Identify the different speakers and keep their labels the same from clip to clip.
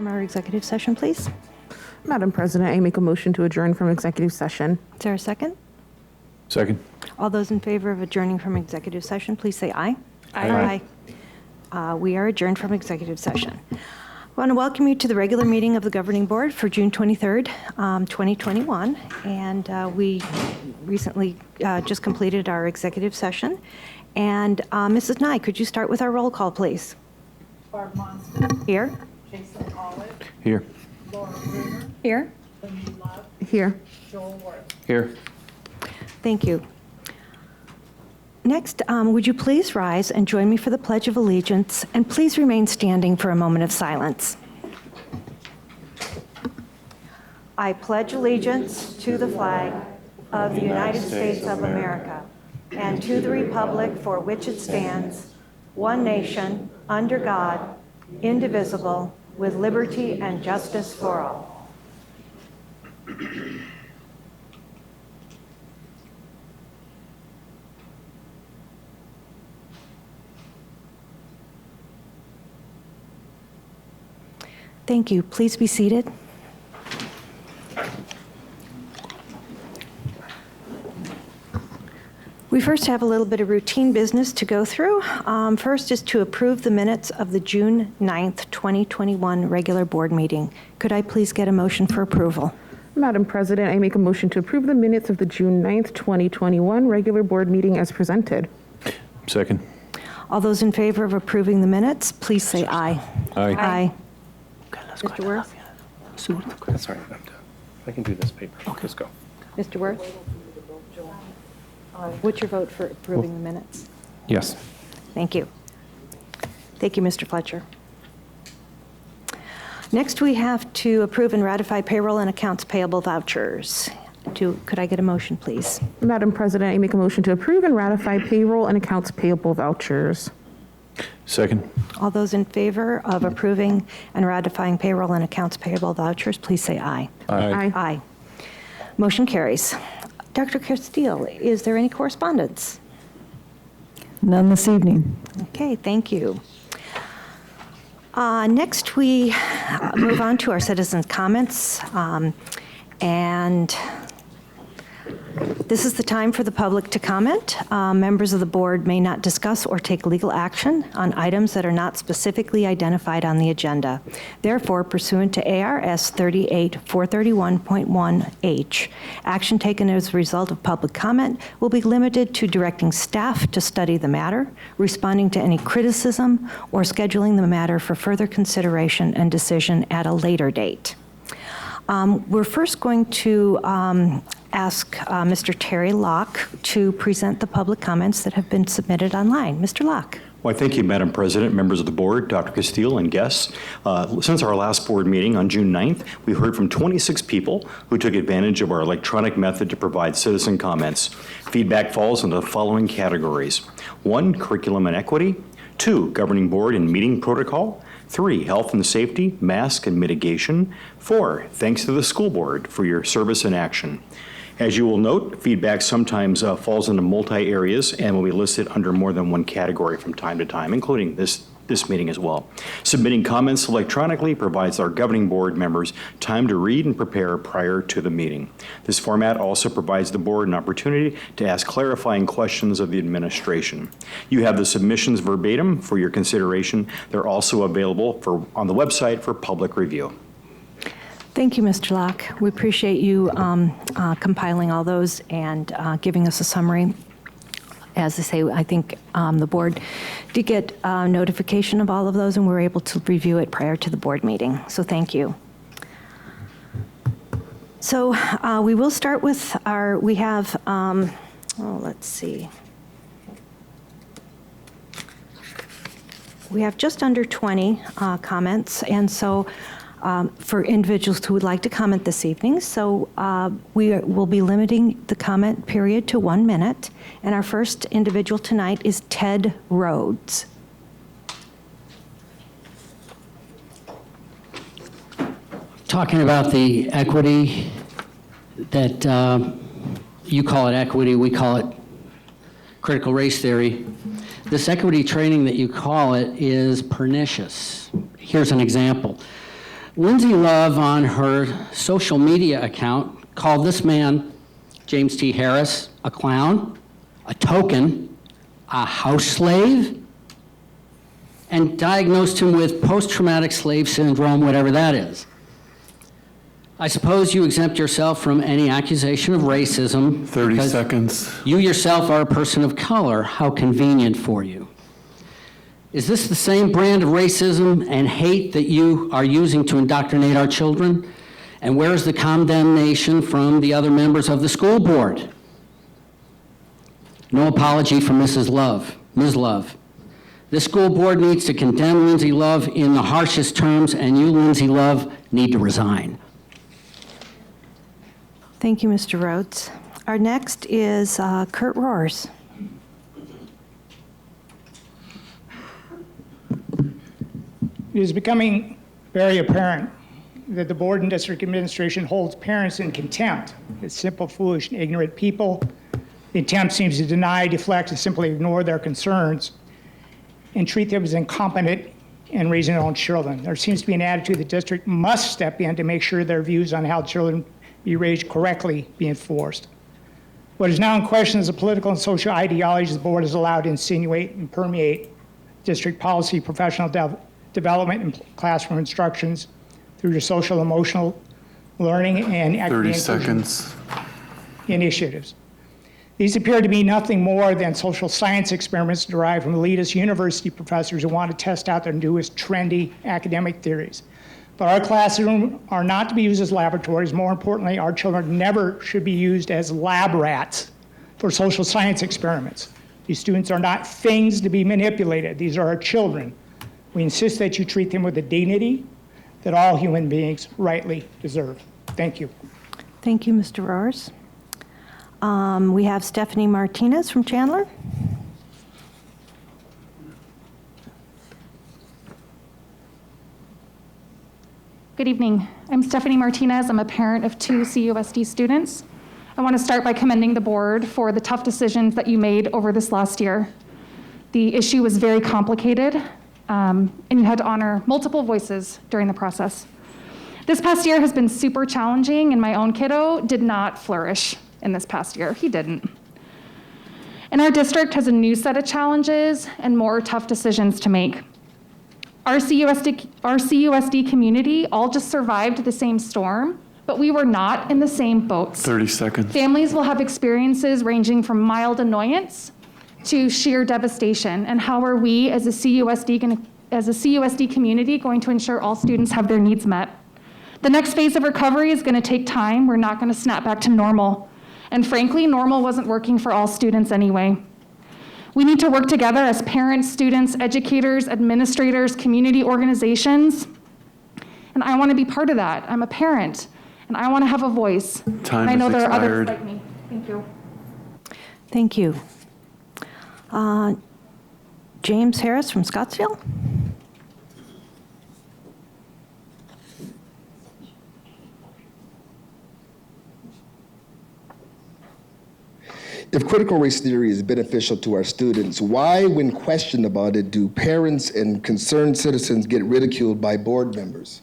Speaker 1: from our executive session, please?
Speaker 2: Madam President, I make a motion to adjourn from executive session.
Speaker 1: Is there a second?
Speaker 3: Second.
Speaker 1: All those in favor of adjourning from executive session, please say aye.
Speaker 3: Aye.
Speaker 1: We are adjourned from executive session. I want to welcome you to the regular meeting of the Governing Board for June 23rd, 2021. And we recently just completed our executive session. And Mrs. Nye, could you start with our roll call, please?
Speaker 4: Barb Monson.
Speaker 1: Here.
Speaker 4: Jason Olive.
Speaker 3: Here.
Speaker 4: Laura Bruner.
Speaker 1: Here.
Speaker 4: Lindy Love.
Speaker 2: Here.
Speaker 4: Joel Worth.
Speaker 3: Here.
Speaker 1: Thank you. Next, would you please rise and join me for the Pledge of Allegiance, and please remain standing for a moment of silence. I pledge allegiance to the flag of the United States of America and to the republic for which it stands, one nation, under God, indivisible, with liberty and justice for all. Thank you. Please be seated. We first have a little bit of routine business to go through. First is to approve the minutes of the June 9th, 2021 regular board meeting. Could I please get a motion for approval?
Speaker 2: Madam President, I make a motion to approve the minutes of the June 9th, 2021 regular board meeting as presented.
Speaker 3: Second.
Speaker 1: All those in favor of approving the minutes, please say aye.
Speaker 3: Aye.
Speaker 1: Aye. Mr. Worth?
Speaker 5: That's all right, I'm done. I can do this paper. Let's go.
Speaker 1: Mr. Worth? What's your vote for approving the minutes?
Speaker 3: Yes.
Speaker 1: Thank you. Thank you, Mr. Fletcher. Next, we have to approve and ratify payroll and accounts payable vouchers. Could I get a motion, please?
Speaker 2: Madam President, I make a motion to approve and ratify payroll and accounts payable vouchers.
Speaker 3: Second.
Speaker 1: All those in favor of approving and ratifying payroll and accounts payable vouchers, please say aye.
Speaker 3: Aye.
Speaker 1: Aye. Motion carries. Dr. Castile, is there any correspondence?
Speaker 6: None this evening.
Speaker 1: Okay, thank you. Next, we move on to our citizens' comments. And this is the time for the public to comment. Members of the board may not discuss or take legal action on items that are not specifically identified on the agenda. Therefore, pursuant to ARS 38431.1H, action taken as a result of public comment will be limited to directing staff to study the matter, responding to any criticism, or scheduling the matter for further consideration and decision at a later date. We're first going to ask Mr. Terry Locke to present the public comments that have been submitted online. Mr. Locke.
Speaker 7: Well, thank you, Madam President, members of the board, Dr. Castile, and guests. Since our last board meeting on June 9th, we've heard from 26 people who took advantage of our electronic method to provide citizen comments. Feedback falls into the following categories. 1, curriculum and equity. 2, governing board and meeting protocol. 3, health and safety, mask and mitigation. 4, thanks to the school board for your service and action. As you will note, feedback sometimes falls into multi-areas and will be listed under more than one category from time to time, including this meeting as well. Submitting comments electronically provides our governing board members time to read and prepare prior to the meeting. This format also provides the board an opportunity to ask clarifying questions of the administration. You have the submissions verbatim for your consideration. They're also available on the website for public review.
Speaker 1: Thank you, Mr. Locke. We appreciate you compiling all those and giving us a summary. As I say, I think the board did get notification of all of those, and we were able to review it prior to the board meeting. So thank you. So we will start with we have, let's see. We have just under 20 comments, and so for individuals who would like to comment this evening. So we will be limiting the comment period to 1 minute. And our first individual tonight is Ted Rhodes.
Speaker 8: Talking about the equity that you call it equity, we call it critical race theory. This equity training that you call it is pernicious. Here's an example. Lindsay Love, on her social media account, called this man, James T. Harris, a clown, a token, a house slave, and diagnosed him with post-traumatic slave syndrome, whatever that is. I suppose you exempt yourself from any accusation of racism.
Speaker 3: 30
Speaker 8: because
Speaker 3: seconds.
Speaker 8: You yourself are a person of color. How convenient for you. Is this the same brand of racism and hate that you are using to indoctrinate our children? And where is the condemnation from the other members of the school board? No apology from Ms. Love. This school board needs to condemn Lindsay Love in the harshest terms, and you, Lindsay Love, need to resign.
Speaker 1: Thank you, Mr. Rhodes. Our next is Kurt Roars.
Speaker 9: It is becoming very apparent that the board and district administration holds parents in contempt as simple, foolish, and ignorant people. The attempt seems to deny, deflect, and simply ignore their concerns and treat them as incompetent in raising their own children. There seems to be an attitude the district must step in to make sure their views on how children be raised correctly be enforced. What is now in question is the political and social ideologies the board is allowed to insinuate and permeate district policy, professional development, and classroom instructions through your social emotional learning and equity
Speaker 3: 30 seconds.
Speaker 9: initiatives. These appear to be nothing more than social science experiments derived from elitist university professors who want to test out their newest trendy academic theories. But our classrooms are not to be used as laboratories. More importantly, our children never should be used as lab rats for social science experiments. These students are not things to be manipulated. These are our children. We insist that you treat them with the dignity that all human beings rightly deserve. Thank you.
Speaker 1: Thank you, Mr. Roars. We have Stephanie Martinez from Chandler.
Speaker 10: Good evening. I'm Stephanie Martinez. I'm a parent of 2 CUSD students. I want to start by commending the board for the tough decisions that you made over this last year. The issue was very complicated, and you had to honor multiple voices during the process. This past year has been super challenging, and my own kiddo did not flourish in this past year. He didn't. And our district has a new set of challenges and more tough decisions to make. Our CUSD community all just survived the same storm, but we were not in the same boats.
Speaker 3: 30 seconds.
Speaker 10: Families will have experiences ranging from mild annoyance to sheer devastation. And how are we as a CUSD community going to ensure all students have their needs met? The next phase of recovery is going to take time. We're not going to snap back to normal. And frankly, normal wasn't working for all students anyway. We need to work together as parents, students, educators, administrators, community organizations. And I want to be part of that. I'm a parent, and I want to have a voice.
Speaker 3: Time
Speaker 10: and I know
Speaker 3: has
Speaker 10: there
Speaker 3: expired.
Speaker 10: are others like me. Thank you.
Speaker 1: Thank you. James Harris from Scottsdale.
Speaker 11: If critical race theory is beneficial to our students, why, when questioned about it, do parents and concerned citizens get ridiculed by board members?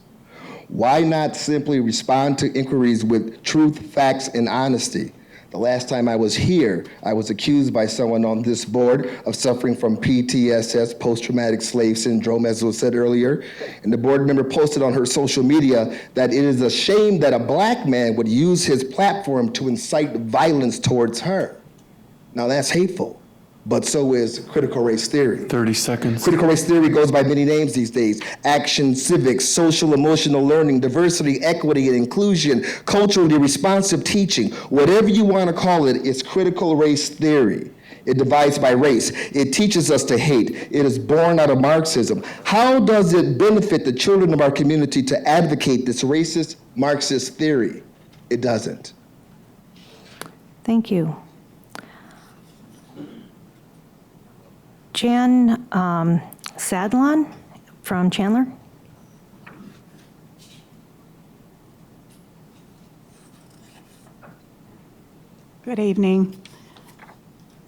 Speaker 11: Why not simply respond to inquiries with truth, facts, and honesty? The last time I was here, I was accused by someone on this board of suffering from PTSS, post-traumatic slave syndrome, as was said earlier. And the board member posted on her social media that it is a shame that a black man would use his platform to incite violence towards her. Now that's hateful, but so is critical race theory.
Speaker 3: 30 seconds.
Speaker 11: Critical race theory goes by many names these days: action, civics, social emotional learning, diversity, equity, and inclusion, culturally responsive teaching. Whatever you want to call it, it's critical race theory. It divides by race. It teaches us to hate. It is born out of Marxism. How does it benefit the children of our community to advocate this racist Marxist theory? It doesn't.
Speaker 1: Thank you. Jan Sadlon from Chandler.
Speaker 12: Good evening.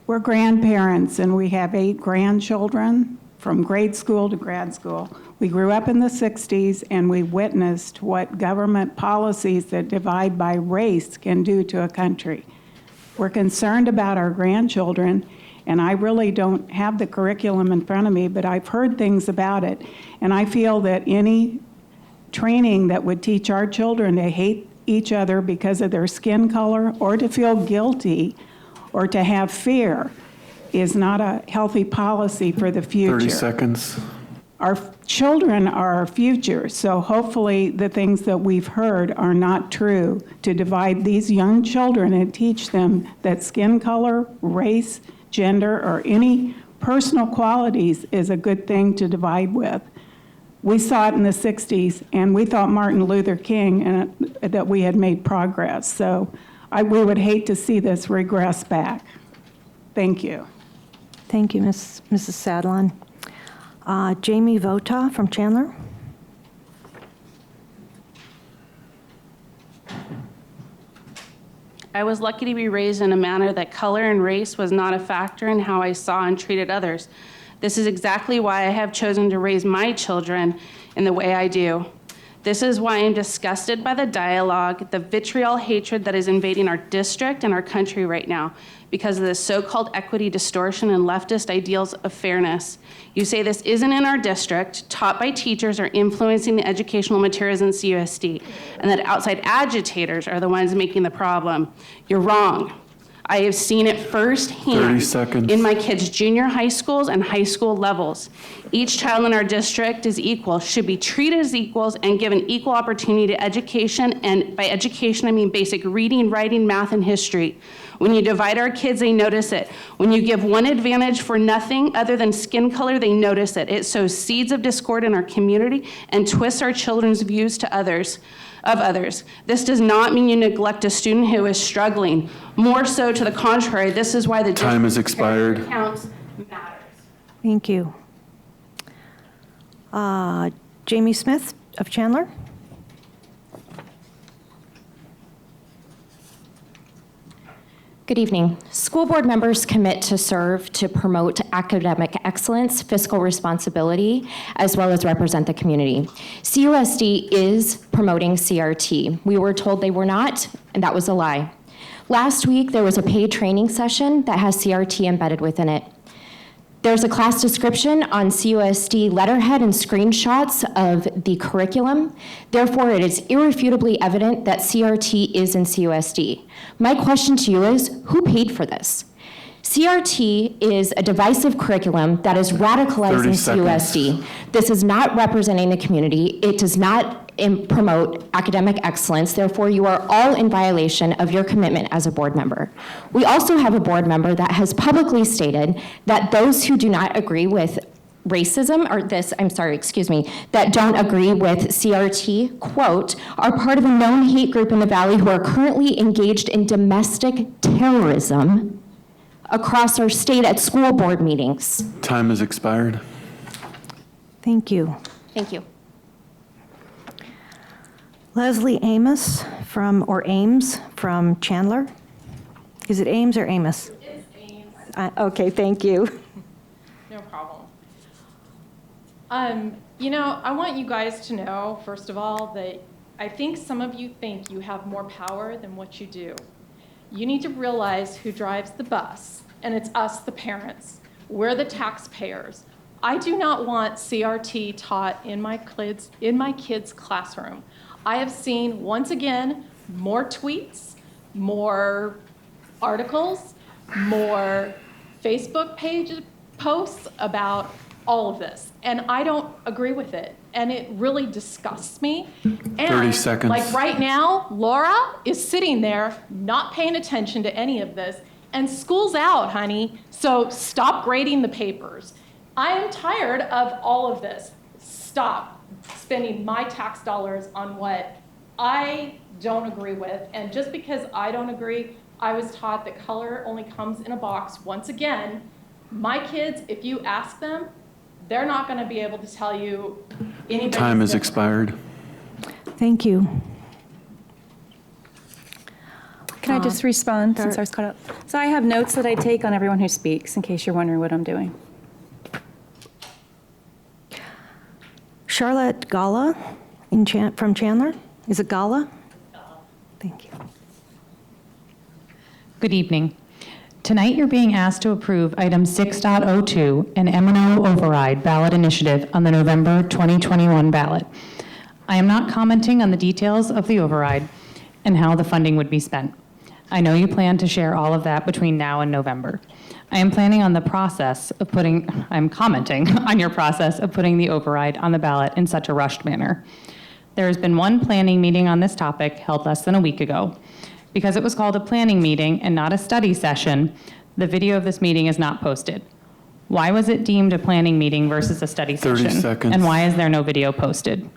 Speaker 12: We're grandparents and we have 8 grandchildren from grade school to grad school. We grew up in the 60s, and we witnessed what government policies that divide by race can do to a country. We're concerned about our grandchildren, and I really don't have the curriculum in front of me, but I've heard things about it. And I feel that any training that would teach our children to hate each other because of their skin color, or to feel guilty, or to have fear, is not a healthy policy for the future.
Speaker 3: 30 seconds.
Speaker 12: Our children are our future, so hopefully the things that we've heard are not true, to divide these young children and teach them that skin color, race, gender, or any personal qualities is a good thing to divide with. We saw it in the 60s, and we thought Martin Luther King and that we had made progress. So we would hate to see this regress back. Thank you.
Speaker 1: Thank you, Mrs. Sadlon. Jamie Vota from Chandler.
Speaker 13: I was lucky to be raised in a manner that color and race was not a factor in how I saw and treated others. This is exactly why I have chosen to raise my children in the way I do. This is why I'm disgusted by the dialogue, the vitriol hatred that is invading our district and our country right now because of the so-called equity distortion and leftist ideals of fairness. You say this isn't in our district, taught by teachers or influencing the educational materials in CUSD, and that outside agitators are the ones making the problem. You're wrong. I have seen it firsthand
Speaker 3: 30 seconds.
Speaker 13: in my kids' junior high schools and high school levels. Each child in our district is equal, should be treated as equals, and given equal opportunity to education. And by education, I mean basic reading, writing, math, and history. When you divide our kids, they notice it. When you give one advantage for nothing other than skin color, they notice it. It sows seeds of discord in our community and twists our children's views to others. This does not mean you neglect a student who is struggling. More so to the contrary, this is why the
Speaker 3: Time has expired.
Speaker 13: Counts matters.
Speaker 1: Thank you. Jamie Smith of Chandler.
Speaker 14: Good evening. School board members commit to serve to promote academic excellence, fiscal responsibility, as well as represent the community. CUSD is promoting CRT. We were told they were not, and that was a lie. Last week, there was a paid training session that has CRT embedded within it. There's a class description on CUSD letterhead and screenshots of the curriculum. Therefore, it is irrefutably evident that CRT is in CUSD. My question to you is, who paid for this? CRT is a divisive curriculum that is radicalizing CUSD. This is not representing the community. It does not promote academic excellence. Therefore, you are all in violation of your commitment as a board member. We also have a board member that has publicly stated that those who do not agree with racism, or that don't agree with CRT, quote, are part of a known hate group in the Valley who are currently engaged in domestic terrorism across our state at school board meetings.
Speaker 3: Time has expired.
Speaker 1: Thank you.
Speaker 14: Thank you.
Speaker 1: Leslie Amos Ames from Chandler. Is it Ames or Amos?
Speaker 4: It's Ames.
Speaker 1: Okay, thank you.
Speaker 4: No problem. I want you guys to know, first of all, that I think some of you think you have more power than what you do. You need to realize who drives the bus, and it's us, the parents. We're the taxpayers. I do not want CRT taught in my kids' classroom. I have seen, once again, more tweets, more articles, more Facebook page posts about all of this. And I don't agree with it. And it really disgusts me. And
Speaker 3: 30 seconds.
Speaker 4: like right now, Laura is sitting there not paying attention to any of this. And school's out, honey. So stop grading the papers. I am tired of all of this. Stop spending my tax dollars on what I don't agree with. And just because I don't agree, I was taught that color only comes in a box. Once again, my kids, if you ask them, they're not going to be able to tell you anything.
Speaker 3: Time has expired.
Speaker 1: Thank you.
Speaker 6: Can I just respond since I was caught up? So I have notes that I take on everyone who speaks in case you're wondering what I'm doing.
Speaker 1: Charlotte Gala from Chandler. Is it Gala? Thank you.
Speaker 15: Good evening. Tonight, you're being asked to approve item 6.02, an M&O override ballot initiative on the November 2021 ballot. I am not commenting on the details of the override and how the funding would be spent. I know you plan to share all of that between now and November. I'm commenting on your process of putting the override on the ballot in such a rushed manner. There has been one planning meeting on this topic held less than a week ago. Because it was called a planning meeting and not a study session, the video of this meeting is not posted. Why was it deemed a planning meeting versus a study
Speaker 3: 30
Speaker 15: session?
Speaker 3: seconds.
Speaker 15: And why is there no video posted?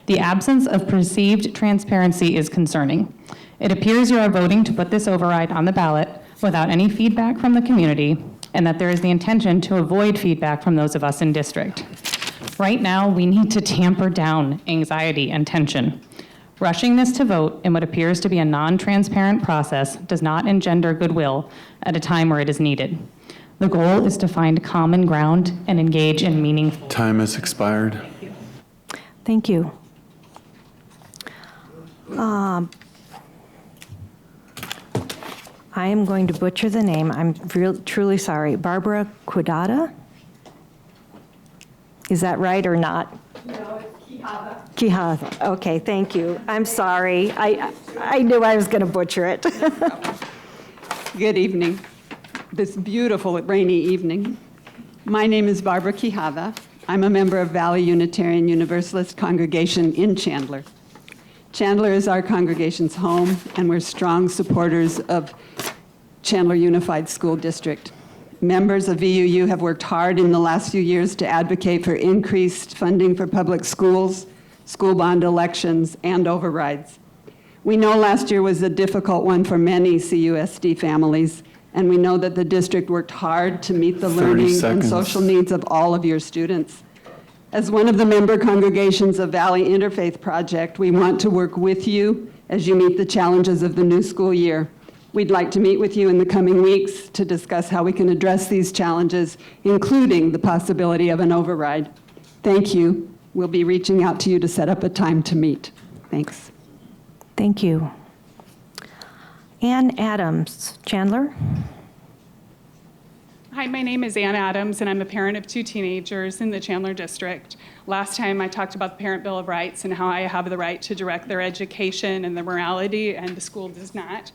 Speaker 15: The absence of perceived transparency is concerning. It appears you are voting to put this override on the ballot without any feedback from the community, and that there is the intention to avoid feedback from those of us in district. Right now, we need to tamper down anxiety and tension. Rushing this to vote in what appears to be a non-transparent process does not engender goodwill at a time where it is needed. The goal is to find common ground and engage in meaningful.
Speaker 3: Time has expired.
Speaker 1: Thank you. I am going to butcher the name. I'm truly sorry. Barbara Quidada? Is that right or not?
Speaker 16: No, it's Quijada.
Speaker 1: Quijada. Okay, thank you. I'm sorry. I knew I was going to butcher it.
Speaker 16: Good evening. This beautiful rainy evening. My name is Barbara Quijada. I'm a member of Valley Unitarian Universalist Congregation in Chandler. Chandler is our congregation's home, and we're strong supporters of Chandler Unified School District. Members of VUU have worked hard in the last few years to advocate for increased funding for public schools, school bond elections, and overrides. We know last year was a difficult one for many CUSD families, and we know that the district worked hard to meet the
Speaker 3: 30
Speaker 16: learning and
Speaker 3: seconds.
Speaker 16: social needs of all of your students. As one of the member congregations of Valley Interfaith Project, we want to work with you as you meet the challenges of the new school year. We'd like to meet with you in the coming weeks to discuss how we can address these challenges, including the possibility of an override. Thank you. We'll be reaching out to you to set up a time to meet. Thanks.
Speaker 1: Thank you. Ann Adams, Chandler.
Speaker 17: Hi, my name is Ann Adams, and I'm a parent of 2 teenagers in the Chandler district. Last time I talked about the Parent Bill of Rights and how I have the right to direct their education and their morality, and the school does not.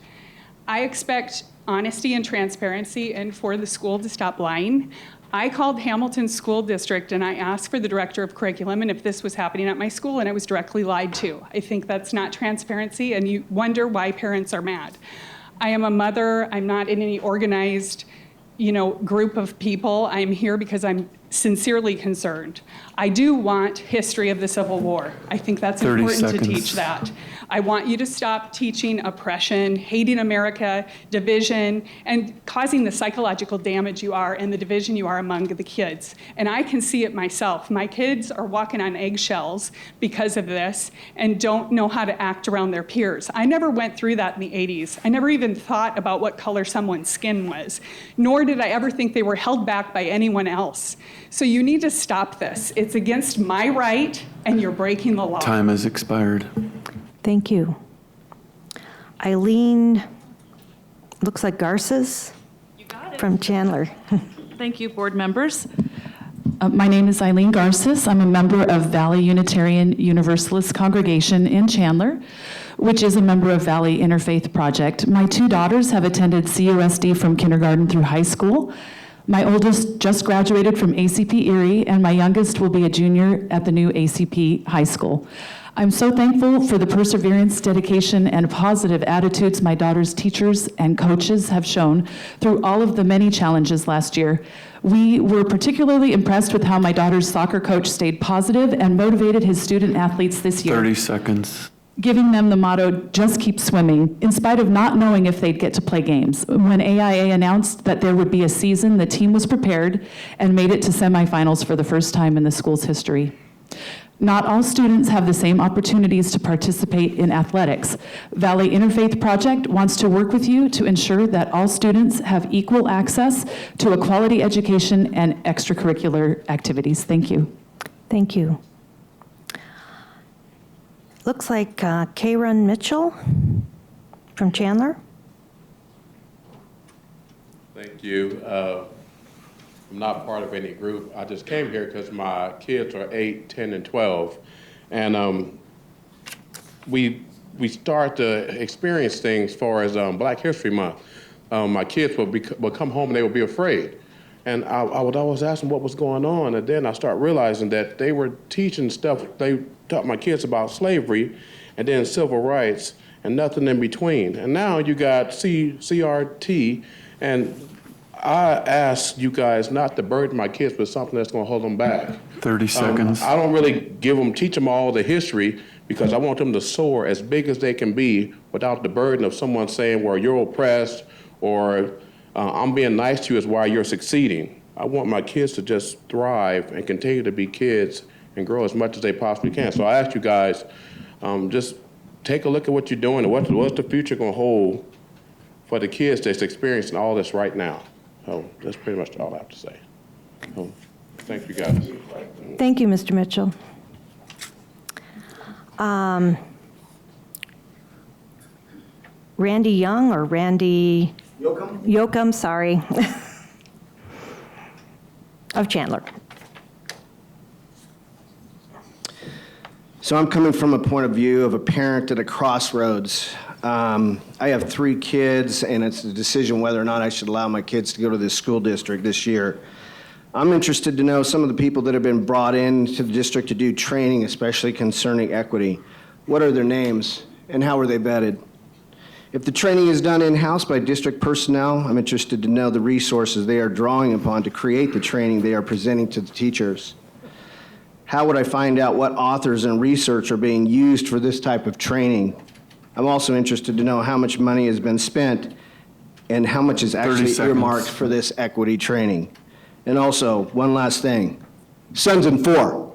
Speaker 17: I expect honesty and transparency and for the school to stop lying. I called Hamilton School District and I asked for the director of curriculum and if this was happening at my school, and I was directly lied to. I think that's not transparency, and you wonder why parents are mad. I am a mother. I'm not in any organized group of people. I'm here because I'm sincerely concerned. I do want history of the Civil War. I think that's
Speaker 3: 30
Speaker 17: important
Speaker 3: seconds.
Speaker 17: to teach that. I want you to stop teaching oppression, hating America, division, and causing the psychological damage you are and the division you are among the kids. And I can see it myself. My kids are walking on eggshells because of this and don't know how to act around their peers. I never went through that in the 80s. I never even thought about what color someone's skin was, nor did I ever think they were held back by anyone else. So you need to stop this. It's against my right, and you're breaking the law.
Speaker 3: Time has expired.
Speaker 1: Thank you. Eileen, looks like Garces from Chandler.
Speaker 18: Thank you, board members. My name is Eileen Garces. I'm a member of Valley Unitarian Universalist Congregation in Chandler, which is a member of Valley Interfaith Project. My 2 daughters have attended CUSD from kindergarten through high school. My oldest just graduated from ACP Erie, and my youngest will be a junior at the new ACP High School. I'm so thankful for the perseverance, dedication, and positive attitudes my daughter's teachers and coaches have shown through all of the many challenges last year. We were particularly impressed with how my daughter's soccer coach stayed positive and motivated his student athletes this year.
Speaker 3: 30 seconds.
Speaker 18: Giving them the motto, just keep swimming, in spite of not knowing if they'd get to play games. When AIA announced that there would be a season, the team was prepared and made it to semifinals for the first time in the school's history. Not all students have the same opportunities to participate in athletics. Valley Interfaith Project wants to work with you to ensure that all students have equal access to a quality education and extracurricular activities. Thank you.
Speaker 1: Thank you. Looks like Karen Mitchell from Chandler.
Speaker 19: Thank you. I'm not part of any group. I just came here because my kids are 8, 10, and 12. And we start to experience things as far as Black History Month. My kids would come home and they would be afraid. And I would always ask them what was going on. And then I start realizing that they were teaching stuff. They taught my kids about slavery and then civil rights and nothing in between. And now you got CRT. And I ask you guys not to burden my kids with something that's going to hold them back.
Speaker 3: 30 seconds.
Speaker 19: I don't really teach them all the history because I want them to soar as big as they can be without the burden of someone saying, well, you're oppressed, or I'm being nice to you is why you're succeeding. I want my kids to just thrive and continue to be kids and grow as much as they possibly can. So I ask you guys, just take a look at what you're doing and what's the future going to hold for the kids that's experiencing all this right now. So that's pretty much all I have to say. So, thank you, guys.
Speaker 1: Thank you, Mr. Mitchell. Randy Young or Randy Yoakum, sorry, of Chandler.
Speaker 20: So I'm coming from a point of view of a parent at a crossroads. I have 3 kids, and it's a decision whether or not I should allow my kids to go to this school district this year. I'm interested to know some of the people that have been brought into the district to do training, especially concerning equity. What are their names, and how are they vetted? If the training is done in-house by district personnel, I'm interested to know the resources they are drawing upon to create the training they are presenting to the teachers. How would I find out what authors and research are being used for this type of training? I'm also interested to know how much money has been spent and how much is actually earmarked for this equity training. And also, one last thing, sons in 4.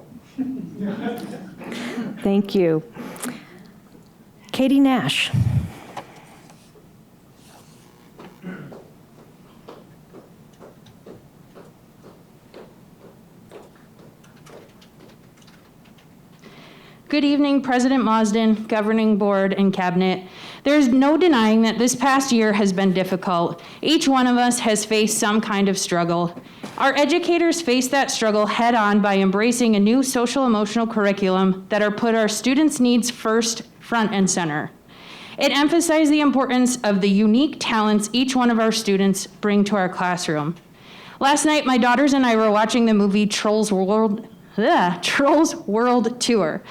Speaker 1: Thank you. Katie Nash.
Speaker 13: Good evening, President Mosden, Governing Board, and Cabinet. There's no denying that this past year has been difficult. Each one of us has faced some kind of struggle. Our educators face that struggle head on by embracing a new social emotional curriculum that are put our students' needs first, front and center. It emphasized the importance of the unique talents each one of our students bring to our classroom. Last night, my daughters and I were watching the movie Trolls World Tour.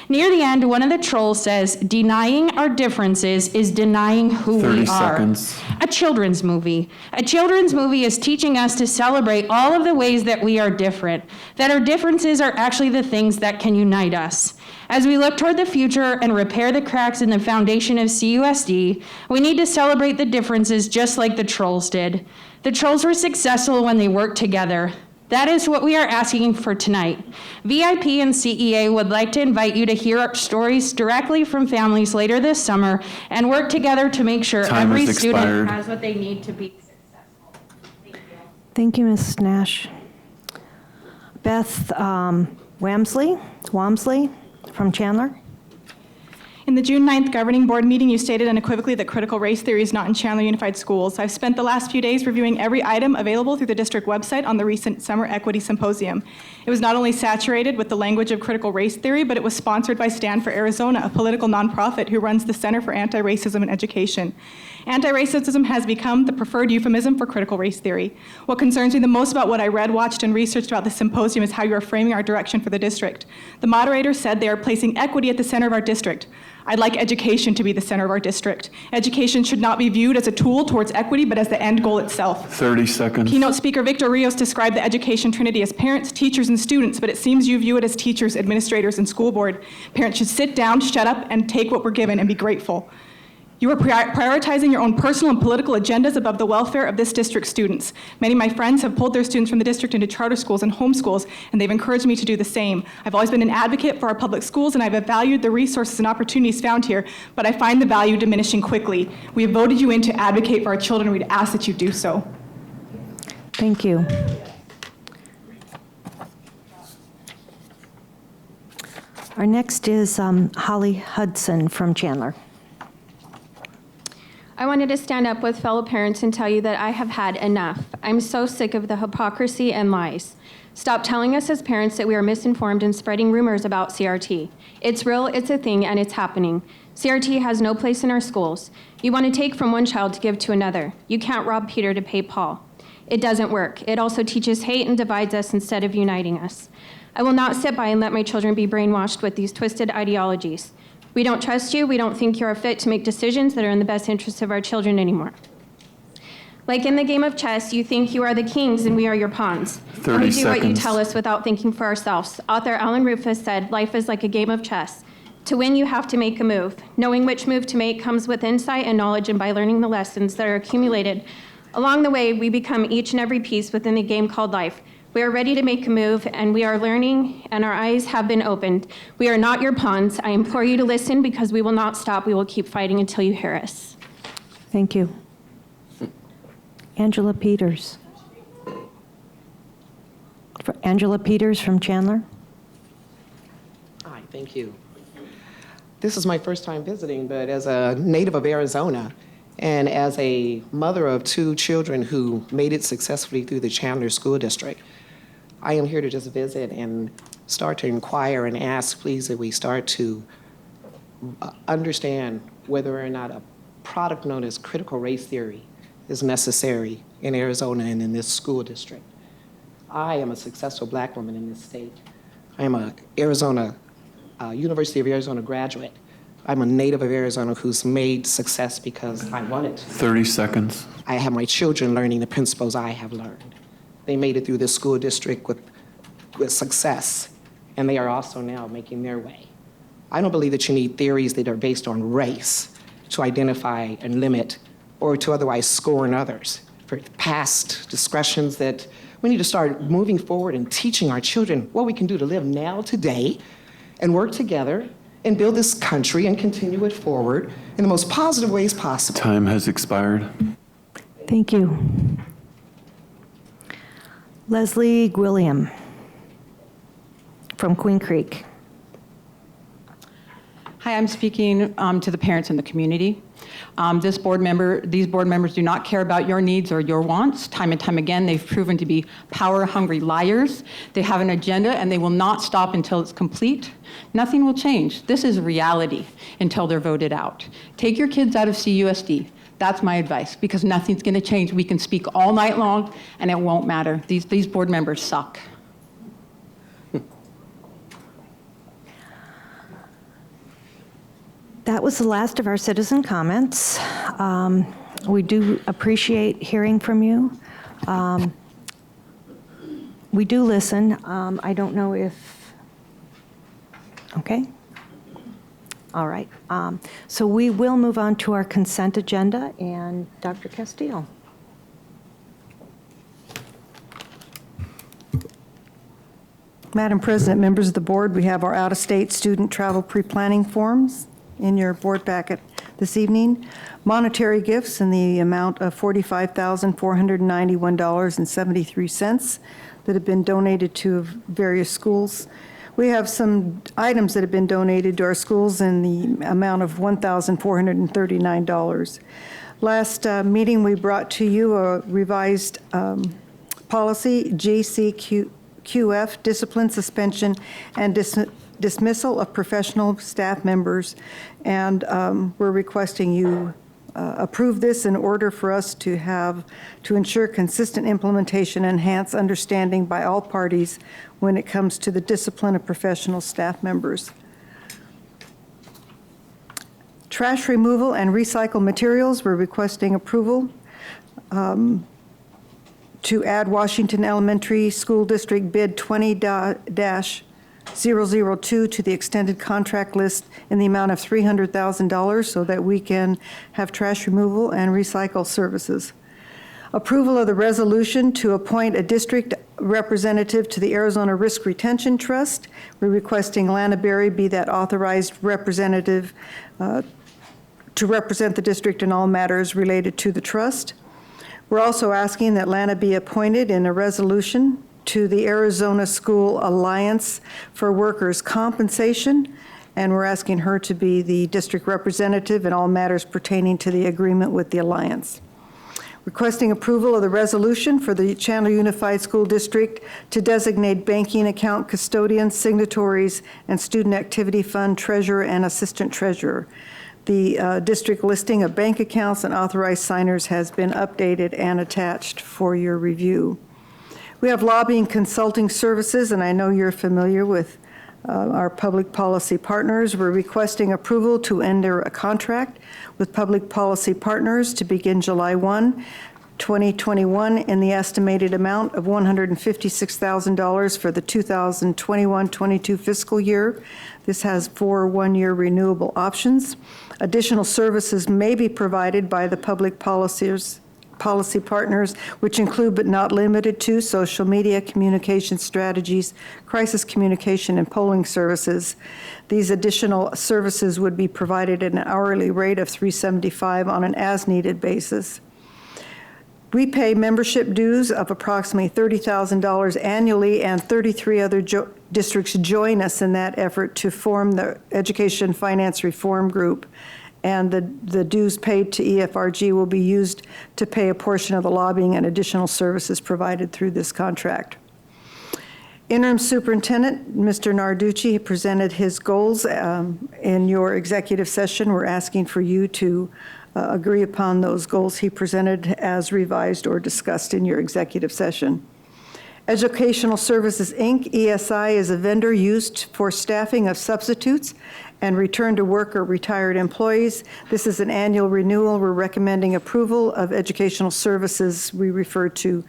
Speaker 13: Near the end, one of the trolls says, "Denying our differences is denying who we
Speaker 3: 30
Speaker 13: are."
Speaker 3: seconds.
Speaker 13: A children's movie. A children's movie is teaching us to celebrate all of the ways that we are different, that our differences are actually the things that can unite us. As we look toward the future and repair the cracks in the foundation of CUSD, we need to celebrate the differences just like the trolls did. The trolls were successful when they worked together. That is what we are asking for tonight. VIP and CEA would like to invite you to hear our stories directly from families later this summer and work together to make sure every student has what they need to be successful. Thank you.
Speaker 1: Thank you, Ms. Nash. Beth Wamsley from Chandler.
Speaker 21: In the June 9th Governing Board meeting, you stated unequivocally that critical race theory is not in Chandler Unified Schools. I've spent the last few days reviewing every item available through the district website on the recent Summer Equity Symposium. It was not only saturated with the language of critical race theory, but it was sponsored by Stand for Arizona, a political nonprofit who runs the Center for Anti-Racism in Education. Anti-racism has become the preferred euphemism for critical race theory. What concerns me the most about what I read, watched, and researched about the symposium is how you are framing our direction for the district. The moderator said they are placing equity at the center of our district. I'd like education to be the center of our district. Education should not be viewed as a tool towards equity, but as the end goal itself.
Speaker 3: 30 seconds.
Speaker 21: Keynote speaker Victor Rios described the education trinity as parents, teachers, and students, but it seems you view it as teachers, administrators, and school board. Parents should sit down, shut up, and take what we're given and be grateful. You are prioritizing your own personal and political agendas above the welfare of this district's students. Many of my friends have pulled their students from the district into charter schools and homeschools, and they've encouraged me to do the same. I've always been an advocate for our public schools, and I've valued the resources and opportunities found here, but I find the value diminishing quickly. We have voted you in to advocate for our children, and we'd ask that you do so.
Speaker 1: Thank you. Our next is Holly Hudson from Chandler.
Speaker 5: I wanted to stand up with fellow parents and tell you that I have had enough. I'm so sick of the hypocrisy and lies. Stop telling us as parents that we are misinformed and spreading rumors about CRT. It's real, it's a thing, and it's happening. CRT has no place in our schools. You want to take from one child to give to another. You can't rob Peter to pay Paul. It doesn't work. It also teaches hate and divides us instead of uniting us. I will not sit by and let my children be brainwashed with these twisted ideologies. We don't trust you. We don't think you are fit to make decisions that are in the best interest of our children anymore. Like in the game of chess, you think you are the kings and we are your pawns.
Speaker 3: 30
Speaker 5: and we do what you
Speaker 3: seconds.
Speaker 5: tell us without thinking for ourselves. Author Alan Rufus said, life is like a game of chess. To win, you have to make a move. Knowing which move to make comes with insight and knowledge, and by learning the lessons that are accumulated along the way, we become each and every piece within the game called life. We are ready to make a move, and we are learning, and our eyes have been opened. We are not your pawns. I implore you to listen, because we will not stop. We will keep fighting until you hear us.
Speaker 1: Thank you. Angela Peters. Angela Peters from Chandler.
Speaker 22: Hi, thank you. This is my first time visiting, but as a native of Arizona and as a mother of 2 children who made it successfully through the Chandler School District, I am here to just visit and start to inquire and ask, please, that we start to understand whether or not a product known as critical race theory is necessary in Arizona and in this school district. I am a successful Black woman in this state. I am a University of Arizona graduate. I'm a native of Arizona who's made success because I wanted to.
Speaker 3: 30 seconds.
Speaker 22: I have my children learning the principles I have learned. They made it through this school district with success, and they are also now making their way. I don't believe that you need theories that are based on race to identify and limit or to otherwise scorn others for past discretions. That we need to start moving forward and teaching our children what we can do to live now, today, and work together and build this country and continue it forward in the most positive ways possible.
Speaker 3: Time has expired.
Speaker 1: Thank you. Leslie Gwilliam from Queen Creek.
Speaker 23: Hi, I'm speaking to the parents in the community. These board members do not care about your needs or your wants. Time and time again, they've proven to be power-hungry liars. They have an agenda, and they will not stop until it's complete. Nothing will change. This is reality until they're voted out. Take your kids out of CUSD. That's my advice, because nothing's going to change. We can speak all night long, and it won't matter. These board members suck.
Speaker 1: That was the last of our citizen comments. We do appreciate hearing from you. We do listen. I don't know if, okay. All right. So we will move on to our consent agenda, and Dr. Castillo.
Speaker 24: Madam President, members of the board, we have our out-of-state student travel pre-planning forms in your board packet this evening. Monetary gifts in the amount of $45,491.73 that have been donated to various schools. We have some items that have been donated to our schools in the amount of $1,439. Last meeting, we brought to you a revised policy, JCQF, discipline, suspension, and dismissal of professional staff members, and we're requesting you approve this in order for us to ensure consistent implementation and enhance understanding by all parties when it comes to the discipline of professional staff members. Trash removal and recycled materials, we're requesting approval to add Washington Elementary School District bid 20-002 to the extended contract list in the amount of $300,000 so that we can have trash removal and recycle services. Approval of the resolution to appoint a district representative to the Arizona Risk Retention Trust. We're requesting Lana Berry be that authorized representative to represent the district in all matters related to the trust. We're also asking that Lana be appointed in a resolution to the Arizona School Alliance for Workers' Compensation, and we're asking her to be the district representative in all matters pertaining to the agreement with the Alliance. Requesting approval of the resolution for the Chandler Unified School District to designate banking account custodians, signatories, and student activity fund treasurer and assistant treasurer. The district listing of bank accounts and authorized signers has been updated and attached for your review. We have lobbying consulting services, and I know you're familiar with our public policy partners. We're requesting approval to enter a contract with public policy partners to begin July 1, 2021 in the estimated amount of $156,000 for the 2021-22 fiscal year. This has 4 one-year renewable options. Additional services may be provided by the public policy partners, which include but not limited to social media, communication strategies, crisis communication, and polling services. These additional services would be provided at an hourly rate of $3.75 on an as-needed basis. We pay membership dues of approximately $30,000 annually, and 33 other districts join us in that effort to form the Education Finance Reform Group. And the dues paid to EFRG will be used to pay a portion of the lobbying and additional services provided through this contract. Interim Superintendent, Mr. Narducci, presented his goals in your executive session. We're asking for you to agree upon those goals he presented as revised or discussed in your executive session. Educational Services, Inc., ESI, is a vendor used for staffing of substitutes and return to work or retired employees. This is an annual renewal. We're recommending approval of Educational Services we refer to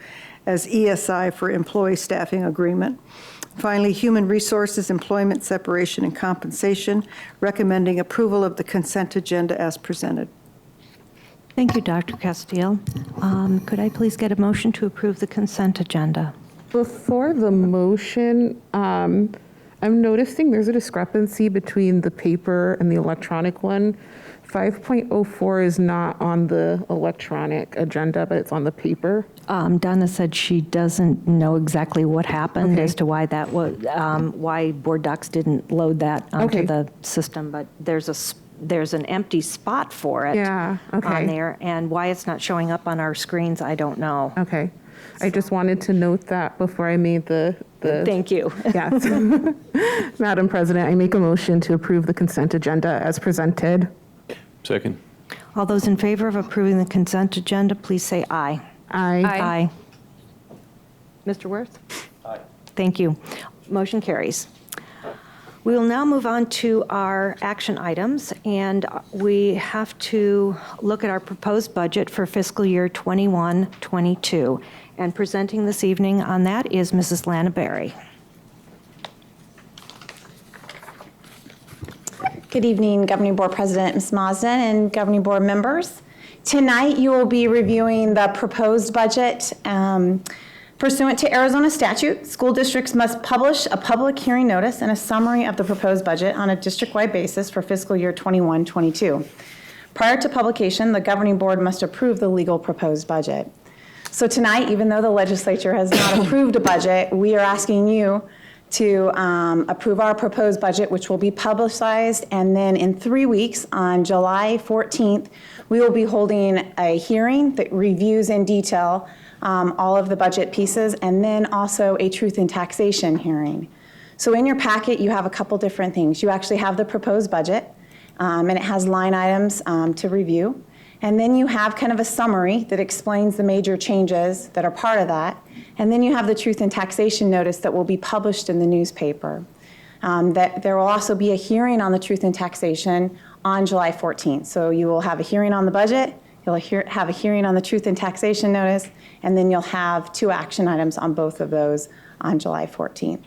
Speaker 24: as ESI for Employee Staffing Agreement. Finally, Human Resources, Employment Separation and Compensation, recommending approval of the consent agenda as presented.
Speaker 1: Thank you, Dr. Castile. Could I please get a motion to approve the consent agenda?
Speaker 2: Before the motion, I'm noticing there's a discrepancy between the paper and the electronic one. 5.04 is not on the electronic agenda, but it's on the paper.
Speaker 1: Donna said she doesn't know exactly what happened as to why that was, why Board Docs didn't load that onto the system, but there's an empty spot for it on there, and why it's not showing up on our screens, I don't know.
Speaker 2: Okay. I just wanted to note that before I made the
Speaker 1: Thank you.
Speaker 2: Yes. Madam President, I make a motion to approve the consent agenda as presented.
Speaker 3: Second.
Speaker 1: All those in favor of approving the consent agenda, please say aye.
Speaker 2: Aye.
Speaker 1: Aye. Mr. Worth?
Speaker 3: Aye.
Speaker 1: Thank you. Motion carries. We will now move on to our action items, and we have to look at our proposed budget for fiscal year 21-22. And presenting this evening on that is Mrs. Lana Berry.
Speaker 7: Good evening, Governing Board President Ms. Marsden and Governing Board members. Tonight you will be reviewing the proposed budget. Pursuant to Arizona statute, school districts must publish a public hearing notice and a summary of the proposed budget on a district-wide basis for fiscal year 21-22. Prior to publication, the governing board must approve the legal proposed budget. So tonight, even though the legislature has not approved a budget, we are asking you to approve our proposed budget, which will be publicized, and then in 3 weeks, on July 14th, we will be holding a hearing that reviews in detail all of the budget pieces, and then also a truth in taxation hearing. So in your packet, you have a couple different things. You actually have the proposed budget, and it has line items to review. And then you have kind of a summary that explains the major changes that are part of that. And then you have the truth in taxation notice that will be published in the newspaper. That there will also be a hearing on the truth in taxation on July 14th. So you will have a hearing on the budget, you'll have a hearing on the truth in taxation notice, and then you'll have 2 action items on both of those on July 14th.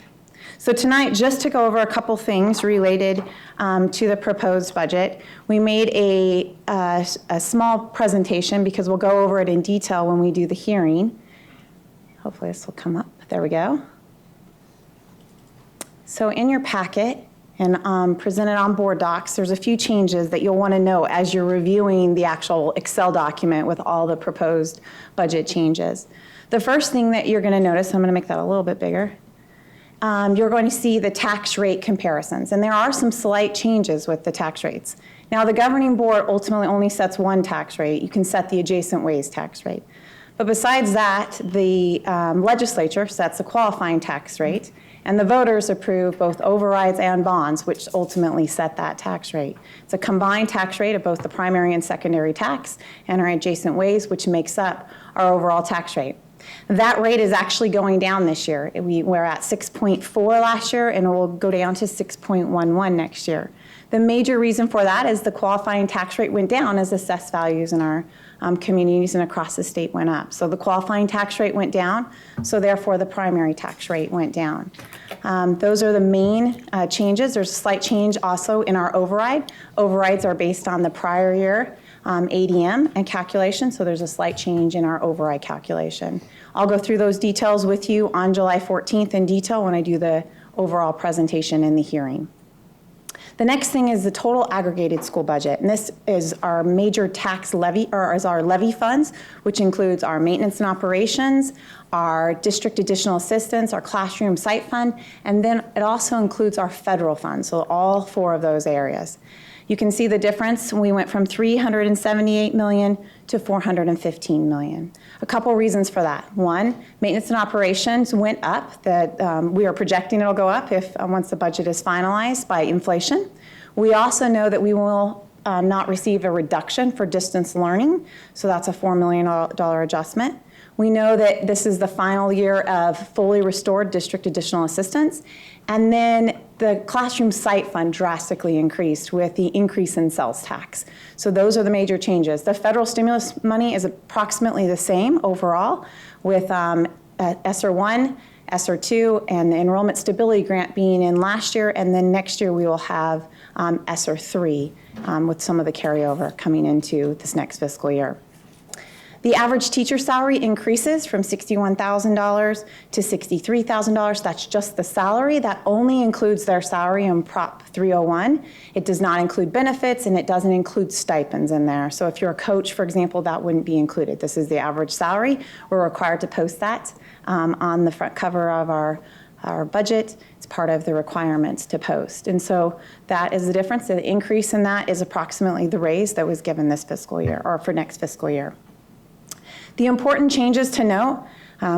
Speaker 7: So tonight, just to go over a couple things related to the proposed budget, we made a small presentation because we'll go over it in detail when we do the hearing. Hopefully this will come up. There we go. So in your packet and presented on board docs, there's a few changes that you'll want to know as you're reviewing the actual Excel document with all the proposed budget changes. The first thing that you're going to notice, I'm going to make that a little bit bigger, you're going to see the tax rate comparisons. And there are some slight changes with the tax rates. Now, the governing board ultimately only sets one tax rate. You can set the adjacent ways tax rate. But besides that, the legislature sets a qualifying tax rate, and the voters approve both overrides and bonds, which ultimately set that tax rate. It's a combined tax rate of both the primary and secondary tax and our adjacent ways, which makes up our overall tax rate. That rate is actually going down this year. We're at 6.4 last year, and it will go down to 6.11 next year. The major reason for that is the qualifying tax rate went down as assessed values in our communities and across the state went up. So the qualifying tax rate went down, so therefore the primary tax rate went down. Those are the main changes. There's a slight change also in our override. Overrides are based on the prior year ADM and calculation, so there's a slight change in our override calculation. I'll go through those details with you on July 14th in detail when I do the overall presentation in the hearing. The next thing is the total aggregated school budget, and this is our major tax levy, or is our levy funds, which includes our maintenance and operations, our district additional assistance, our classroom site fund, and then it also includes our federal funds, so all four of those areas. You can see the difference. We went from $378 million to $415 million. A couple reasons for that. One, maintenance and operations went up. We are projecting it'll go up once the budget is finalized by inflation. We also know that we will not receive a reduction for distance learning, so that's a $4 million adjustment. We know that this is the final year of fully restored district additional assistance. And then the classroom site fund drastically increased with the increase in sales tax. So those are the major changes. The federal stimulus money is approximately the same overall, with ESSER 1, ESSER 2, and the enrollment stability grant being in last year. And then next year we will have ESSER 3 with some of the carryover coming into this next fiscal year. The average teacher salary increases from $61,000 to $63,000. That's just the salary. That only includes their salary in Prop 301. It does not include benefits, and it doesn't include stipends in there. So if you're a coach, for example, that wouldn't be included. This is the average salary. We're required to post that on the front cover of our budget. It's part of the requirements to post. And so that is the difference. The increase in that is approximately the raise that was given this fiscal year, or for next fiscal year. The important changes to note,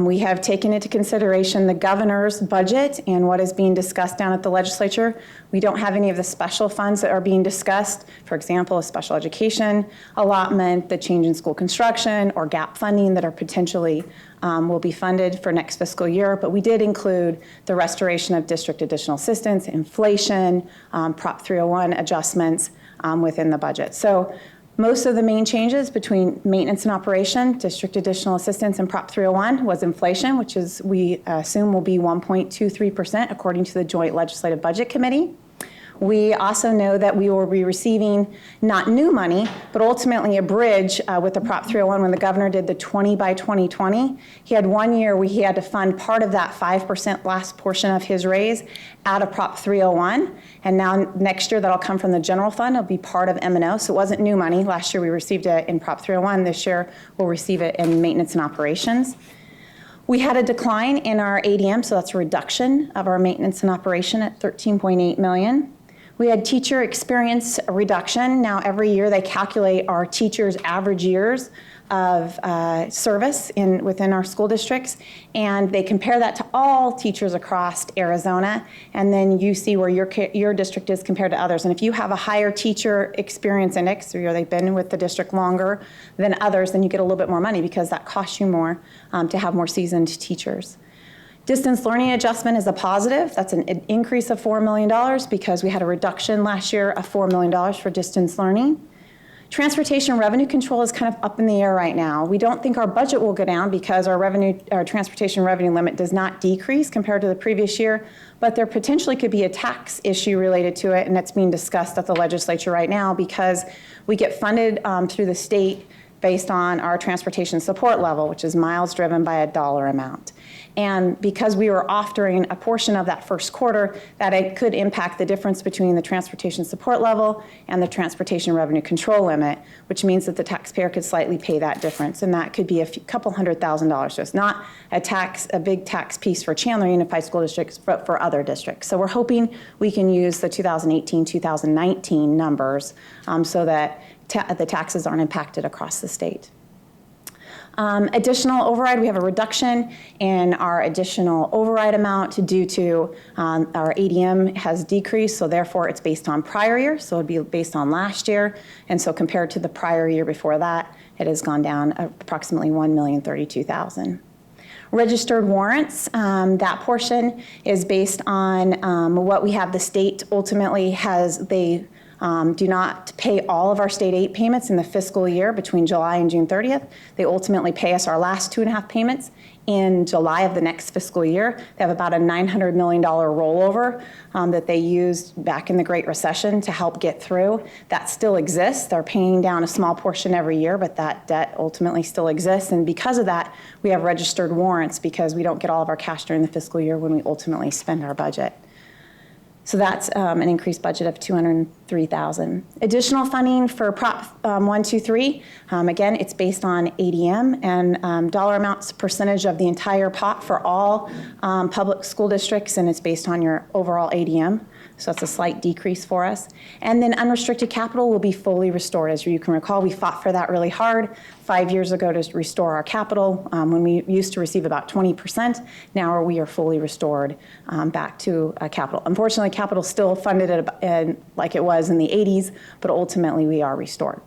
Speaker 7: we have taken into consideration the governor's budget and what is being discussed down at the legislature. We don't have any of the special funds that are being discussed, for example, a special education allotment, the change in school construction, or gap funding that are potentially will be funded for next fiscal year. But we did include the restoration of district additional assistance, inflation, Prop 301 adjustments within the budget. So most of the main changes between maintenance and operation, district additional assistance, and Prop 301 was inflation, which is we assume will be 1.23% according to the Joint Legislative Budget Committee. We also know that we will be receiving not new money, but ultimately a bridge with the Prop 301 when the governor did the 20 by 2020. He had 1 year where he had to fund part of that 5% last portion of his raise out of Prop 301. And now next year that'll come from the general fund. It'll be part of M&O, so it wasn't new money. Last year we received it in Prop 301. This year we'll receive it in maintenance and operations. We had a decline in our ADM, so that's a reduction of our maintenance and operation at $13.8 million. We had teacher experience reduction. Now every year they calculate our teachers' average years of service within our school districts, and they compare that to all teachers across Arizona, and then you see where your district is compared to others. And if you have a higher teacher experience index, or they've been with the district longer than others, then you get a little bit more money because that costs you more to have more seasoned teachers. Distance learning adjustment is a positive. That's an increase of $4 million because we had a reduction last year of $4 million for distance learning. Transportation revenue control is kind of up in the air right now. We don't think our budget will go down because our transportation revenue limit does not decrease compared to the previous year, but there potentially could be a tax issue related to it, and it's being discussed at the legislature right now because we get funded through the state based on our transportation support level, which is miles driven by a dollar amount. And because we were off during a portion of that first quarter, that it could impact the difference between the transportation support level and the transportation revenue control limit, which means that the taxpayer could slightly pay that difference. And that could be couple $100,000. So it's not a big tax piece for Chandler Unified School District, but for other districts. So we're hoping we can use the 2018-2019 numbers so that the taxes aren't impacted across the state. Additional override, we have a reduction in our additional override amount due to our ADM has decreased, so therefore it's based on prior year, so it'd be based on last year. And so compared to the prior year before that, it has gone down approximately $1,032,000. Registered warrants, that portion is based on what we have. The state ultimately do not pay all of our state aid payments in the fiscal year between July and June 30th. They ultimately pay us our last 2.5 payments in July of the next fiscal year. They have about a $900 million rollover that they used back in the Great Recession to help get through. That still exists. They're paying down a small portion every year, but that debt ultimately still exists. And because of that, we have registered warrants because we don't get all of our cash during the fiscal year when we ultimately spend our budget. So that's an increased budget of $203,000. Additional funding for Prop 123, again, it's based on ADM and dollar amounts percentage of the entire pot for all public school districts, and it's based on your overall ADM. So that's a slight decrease for us. And then unrestricted capital will be fully restored. As you can recall, we fought for that really hard 5 years ago to restore our capital when we used to receive about 20%. Now we are fully restored back to capital. Unfortunately, capital still funded like it was in the 80s, but ultimately we are restored.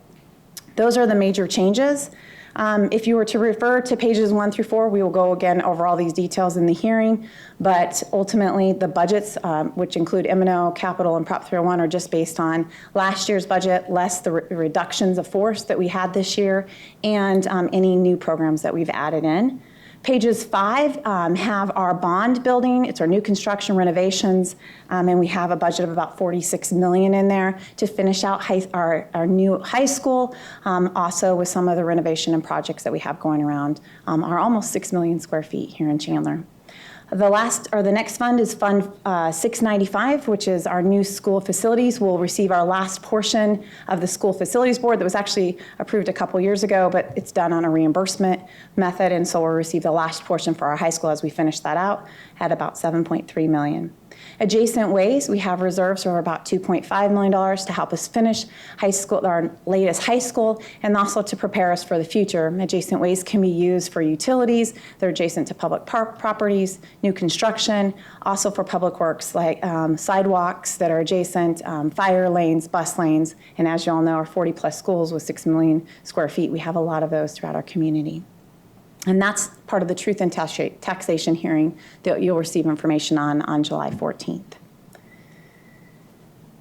Speaker 7: Those are the major changes. If you were to refer to pages 1 through 4, we will go again over all these details in the hearing, but ultimately the budgets, which include M&O, capital, and Prop 301 are just based on last year's budget, less the reductions of force that we had this year, and any new programs that we've added in. Pages 5 have our bond building. It's our new construction renovations, and we have a budget of about $46 million in there to finish out our new high school. Also, with some of the renovation and projects that we have going around, are almost 6 million square feet here in Chandler. The next fund is Fund 695, which is our new school facilities. We'll receive our last portion of the school facilities board that was actually approved a couple years ago, but it's done on a reimbursement method, and so we'll receive the last portion for our high school as we finish that out at about $7.3 million. Adjacent ways, we have reserves for about $2.5 million to help us finish high school, our latest high school, and also to prepare us for the future. Adjacent ways can be used for utilities. They're adjacent to public park properties, new construction, also for public works like sidewalks that are adjacent, fire lanes, bus lanes, and as you all know, our 40+ schools with 6 million square feet, we have a lot of those throughout our community. And that's part of the Truth in Taxation hearing that you'll receive information on July 14th.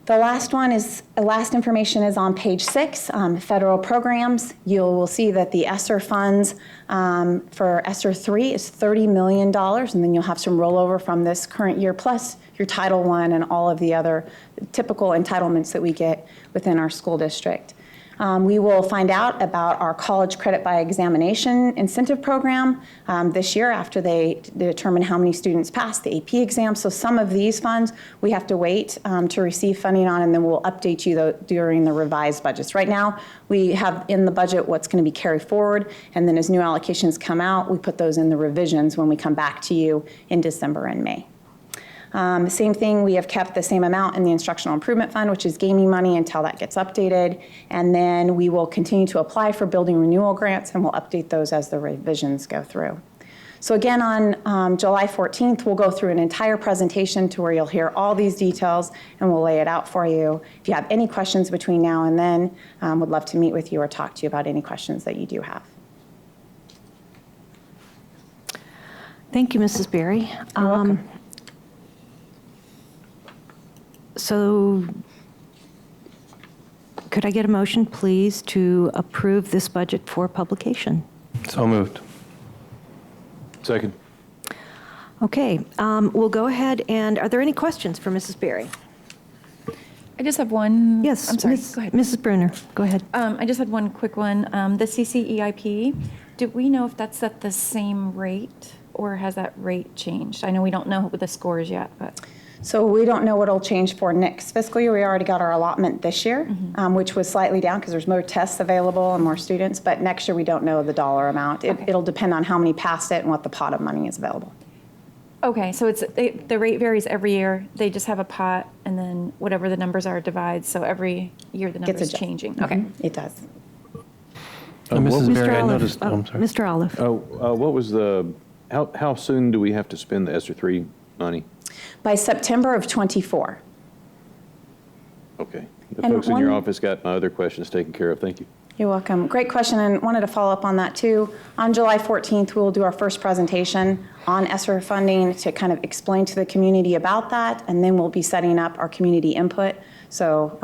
Speaker 7: The last information is on page 6, federal programs. You will see that the ESSER funds for ESSER 3 is $30 million, and then you'll have some rollover from this current year, plus your Title I and all of the other typical entitlements that we get within our school district. We will find out about our college credit by examination incentive program this year after they determine how many students pass the AP exam. So some of these funds we have to wait to receive funding on, and then we'll update you during the revised budgets. Right now, we have in the budget what's going to be carried forward, and then as new allocations come out, we put those in the revisions when we come back to you in December and May. Same thing, we have kept the same amount in the Instructional Improvement Fund, which is gaming money until that gets updated. And then we will continue to apply for building renewal grants, and we'll update those as the revisions go through. So again, on July 14th, we'll go through an entire presentation to where you'll hear all these details, and we'll lay it out for you. If you have any questions between now and then, would love to meet with you or talk to you about any questions that you do have.
Speaker 1: Thank you, Mrs. Berry.
Speaker 7: You're welcome.
Speaker 1: So could I get a motion, please, to approve this budget for publication?
Speaker 3: So moved. Second.
Speaker 1: Okay, we'll go ahead and, are there any questions for Mrs. Berry?
Speaker 6: I just have one.
Speaker 1: Yes,
Speaker 6: I'm sorry.
Speaker 1: Ms.
Speaker 6: Go ahead.
Speaker 1: Mrs. Bruner, go ahead.
Speaker 6: I just had one quick one. The CCEIP, do we know if that's at the same rate or has that rate changed? I know we don't know the scores yet, but.
Speaker 7: So we don't know what will change for next fiscal year. We already got our allotment this year, which was slightly down because there's more tests available and more students. But next year we don't know the dollar amount. It'll depend on how many passed it and what the pot of money is available.
Speaker 6: Okay, so the rate varies every year. They just have a pot, and then whatever the numbers are divides. So every year the number is changing. Okay,
Speaker 7: it does.
Speaker 3: Mrs. Berry, I
Speaker 1: Olive.
Speaker 3: noticed,
Speaker 1: Oh,
Speaker 3: I'm sorry.
Speaker 1: Mr. Olive.
Speaker 3: What was how soon do we have to spend the ESSER 3 money?
Speaker 7: By September of '24.
Speaker 3: Okay. The
Speaker 7: And
Speaker 3: folks in your
Speaker 7: one-
Speaker 3: office got my other questions taken care of. Thank you.
Speaker 7: You're welcome. Great question, and wanted to follow up on that too. On July 14th, we will do our first presentation on ESSER funding to kind of explain to the community about that, and then we'll be setting up our community input. So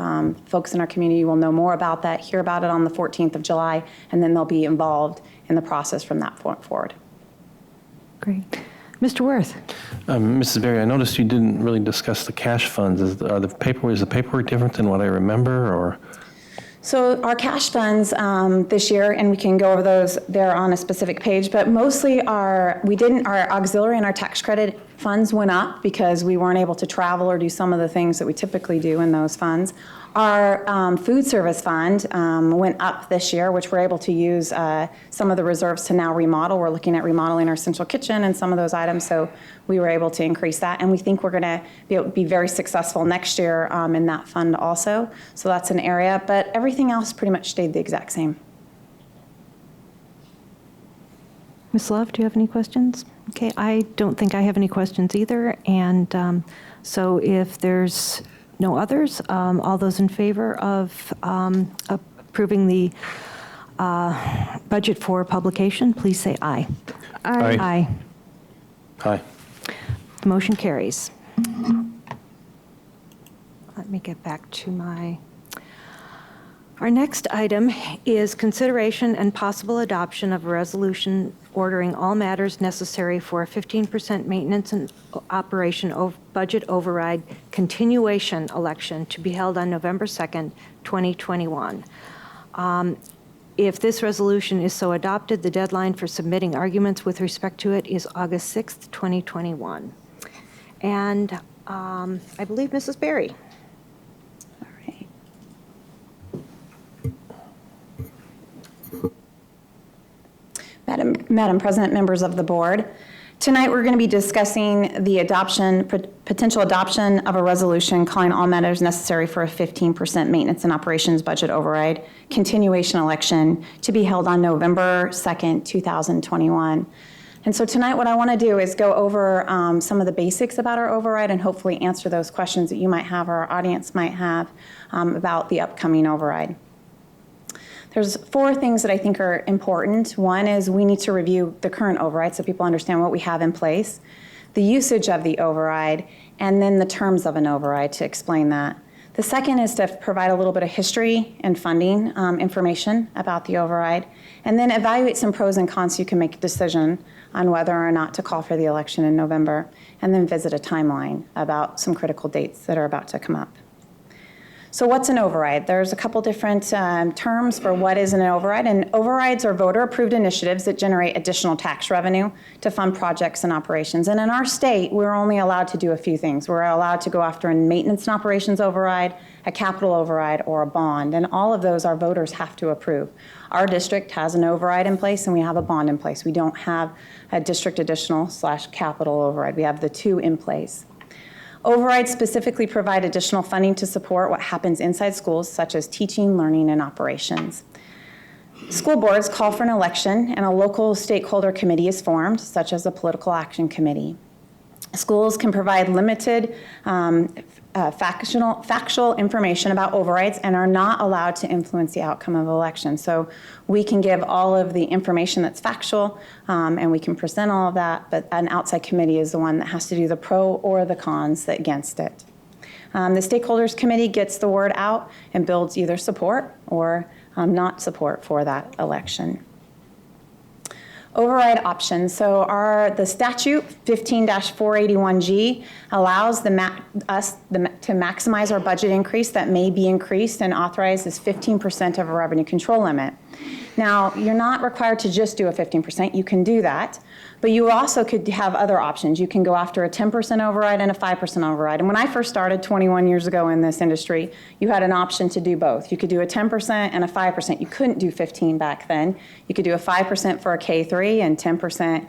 Speaker 7: folks in our community will know more about that, hear about it on the 14th of July, and then they'll be involved in the process from that point forward.
Speaker 1: Great. Mr. Worth.
Speaker 3: Mrs. Berry, I noticed you didn't really discuss the cash funds. Is the paperwork different than what I remember, or?
Speaker 7: So our cash funds this year, and we can go over those there on a specific page, but mostly our auxiliary and our tax credit funds went up because we weren't able to travel or do some of the things that we typically do in those funds. Our food service fund went up this year, which we're able to use some of the reserves to now remodel. We're looking at remodeling our central kitchen and some of those items, so we were able to increase that. And we think we're going to be very successful next year in that fund also. So that's an area, but everything else pretty much stayed the exact same.
Speaker 1: Ms. Love, do you have any questions? Okay, I don't think I have any questions either. And so if there's no others, all those in favor of approving the budget for publication, please say aye.
Speaker 3: Aye.
Speaker 1: Aye.
Speaker 3: Aye.
Speaker 1: The motion carries. Let me get back to our next item is consideration and possible adoption of a resolution ordering all matters necessary for a 15% maintenance and operation budget override continuation election to be held on November 2nd, 2021. If this resolution is so adopted, the deadline for submitting arguments with respect to it is August 6th, 2021. And I believe Mrs. Berry.
Speaker 7: Madam President, members of the board, tonight we're going to be discussing the potential adoption of a resolution calling all matters necessary for a 15% maintenance and operations budget override continuation election to be held on November 2nd, 2021. And so tonight what I want to do is go over some of the basics about our override and hopefully answer those questions that you might have or our audience might have about the upcoming override. There's 4 things that I think are important. One is we need to review the current override so people understand what we have in place, the usage of the override, and then the terms of an override to explain that. The second is to provide a little bit of history and funding information about the override, and then evaluate some pros and cons so you can make a decision on whether or not to call for the election in November, and then visit a timeline about some critical dates that are about to come up. So what's an override? There's a couple different terms for what is an override, and overrides are voter-approved initiatives that generate additional tax revenue to fund projects and operations. And in our state, we're only allowed to do a few things. We're allowed to go after a maintenance and operations override, a capital override, or a bond, and all of those our voters have to approve. Our district has an override in place, and we have a bond in place. We don't have a district additional / capital override. We have the 2 in place. Overrides specifically provide additional funding to support what happens inside schools, such as teaching, learning, and operations. School boards call for an election, and a local stakeholder committee is formed, such as a political action committee. Schools can provide limited factual information about overrides and are not allowed to influence the outcome of elections. So we can give all of the information that's factual and we can present all of that, but an outside committee is the one that has to do the pro or the cons against it. The stakeholders committee gets the word out and builds either support or not support for that election. Override options. So the statute 15-481G allows to maximize our budget increase that may be increased and authorizes 15% of a revenue control limit. Now, you're not required to just do a 15%. You can do that. But you also could have other options. You can go after a 10% override and a 5% override. And when I first started 21 years ago in this industry, you had an option to do both. You could do a 10% and a 5%. You couldn't do 15 back then. You could do a 5% for a K-3 and 10%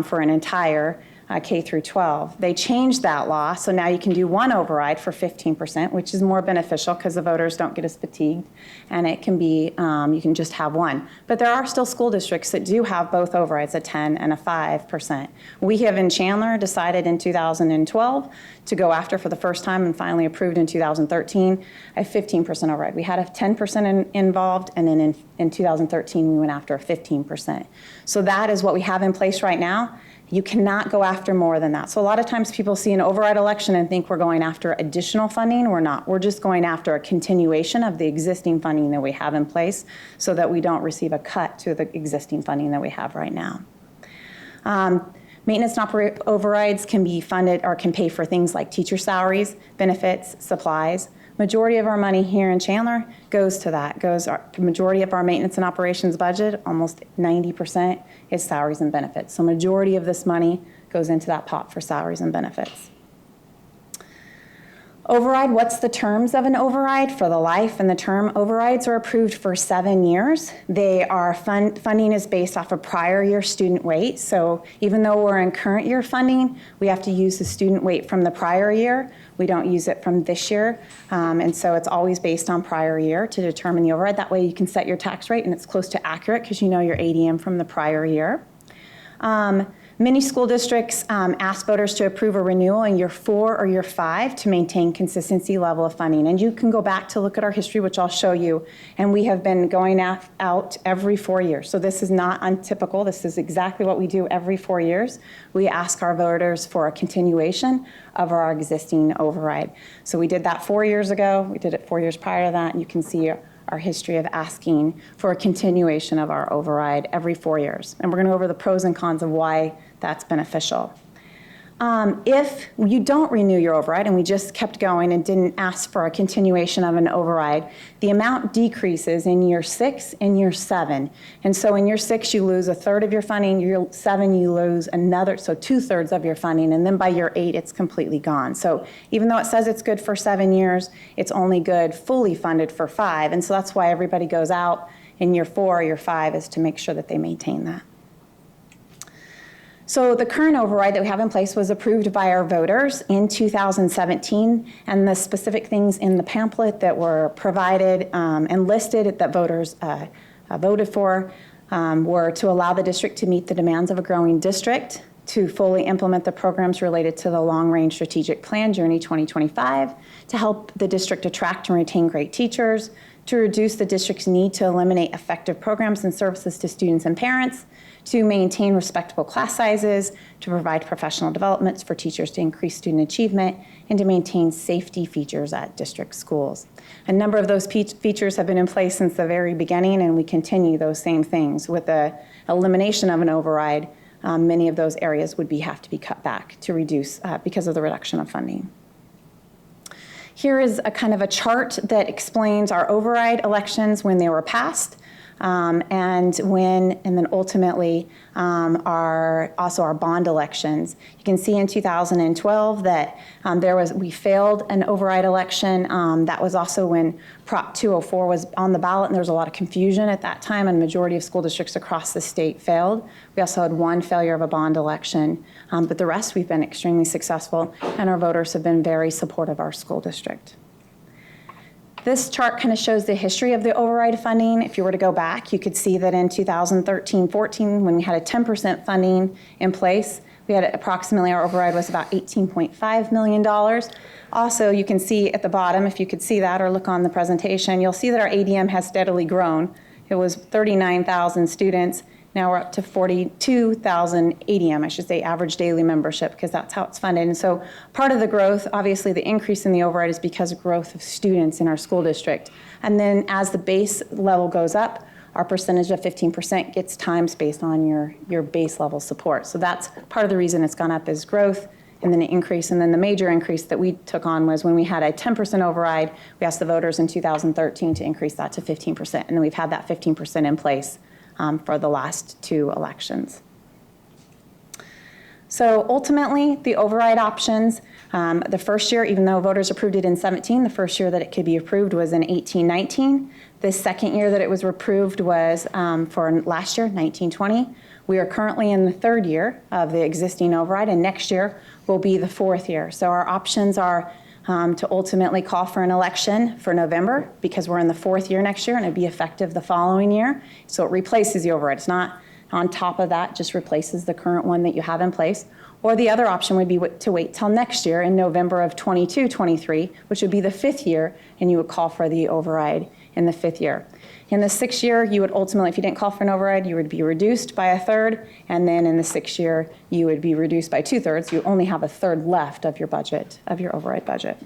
Speaker 7: for an entire K through 12. They changed that law, so now you can do one override for 15%, which is more beneficial because the voters don't get as fatigued, and it can be, you can just have one. But there are still school districts that do have both overrides, a 10 and a 5%. We have in Chandler decided in 2012 to go after for the first time and finally approved in 2013 a 15% override. We had a 10% involved, and then in 2013 we went after a 15%. So that is what we have in place right now. You cannot go after more than that. So a lot of times people see an override election and think we're going after additional funding. We're not. We're just going after a continuation of the existing funding that we have in place so that we don't receive a cut to the existing funding that we have right now. Maintenance and overrides can be funded or can pay for things like teacher salaries, benefits, supplies. Majority of our money here in Chandler goes to that. The majority of our maintenance and operations budget, almost 90%, is salaries and benefits. So majority of this money goes into that pot for salaries and benefits. Override, what's the terms of an override? For the life and the term, overrides are approved for 7 years. They are funding is based off of prior year student weight. So even though we're in current year funding, we have to use the student weight from the prior year. We don't use it from this year. And so it's always based on prior year to determine the override. That way you can set your tax rate and it's close to accurate because you know your ADM from the prior year. Many school districts ask voters to approve a renewal in year 4 or year 5 to maintain consistency level of funding. And you can go back to look at our history, which I'll show you. And we have been going out every 4 years. So this is not untypical. This is exactly what we do every 4 years. We ask our voters for a continuation of our existing override. So we did that 4 years ago. We did it 4 years prior to that. And you can see our history of asking for a continuation of our override every 4 years. And we're going to go over the pros and cons of why that's beneficial. If you don't renew your override and we just kept going and didn't ask for a continuation of an override, the amount decreases in year 6 and year 7. And so in year 6, you lose a third of your funding. Year 7, you lose another, so 2/3 of your funding. And then by year 8, it's completely gone. So even though it says it's good for 7 years, it's only good fully funded for 5. And so that's why everybody goes out in year 4 or year 5 is to make sure that they maintain that. So the current override that we have in place was approved by our voters in 2017, and the specific things in the pamphlet that were provided and listed that voters voted for were to allow the district to meet the demands of a growing district, to fully implement the programs related to the long-range strategic plan, Journey 2025, to help the district attract and retain great teachers, to reduce the district's need to eliminate effective programs and services to students and parents, to maintain respectable class sizes, to provide professional developments for teachers to increase student achievement, and to maintain safety features at district schools. A number of those features have been in place since the very beginning, and we continue those same things. With the elimination of an override, many of those areas would have to be cut back to reduce because of the reduction of funding. Here is a kind of a chart that explains our override elections when they were passed. And then ultimately our bond elections. You can see in 2012 that we failed an override election. That was also when Prop 204 was on the ballot, and there was a lot of confusion at that time, and the majority of school districts across the state failed. We also had one failure of a bond election, but the rest we've been extremely successful, and our voters have been very supportive of our school district. This chart kind of shows the history of the override funding. If you were to go back, you could see that in 2013-14, when we had a 10% funding in place, we had approximately, our override was about $18.5 million. Also, you can see at the bottom, if you could see that or look on the presentation, you'll see that our ADM has steadily grown. It was 39,000 students. Now we're up to 42,000 ADM, I should say, average daily membership, because that's how it's funded. And so part of the growth, obviously the increase in the override is because of growth of students in our school district. And then as the base level goes up, our percentage of 15% gets times based on your base level support. So that's part of the reason it's gone up is growth and then an increase. And then the major increase that we took on was when we had a 10% override, we asked the voters in 2013 to increase that to 15%. And then we've had that 15% in place for the last 2 elections. So ultimately, the override options, the first year, even though voters approved it in 17, the first year that it could be approved was in 18-19. The second year that it was approved was for last year, 19-20. We are currently in the 3rd year of the existing override, and next year will be the 4th year. So our options are to ultimately call for an election for November, because we're in the 4th year next year, and it'd be effective the following year. So it replaces the override. It's not on top of that, just replaces the current one that you have in place. Or the other option would be to wait till next year in November of 22-23, which would be the 5th year, and you would call for the override in the 5th year. In the 6th year, you would ultimately, if you didn't call for an override, you would be reduced by 1/3, and then in the 6th year, you would be reduced by 2/3. You only have 1/3 left of your budget, of your override budget.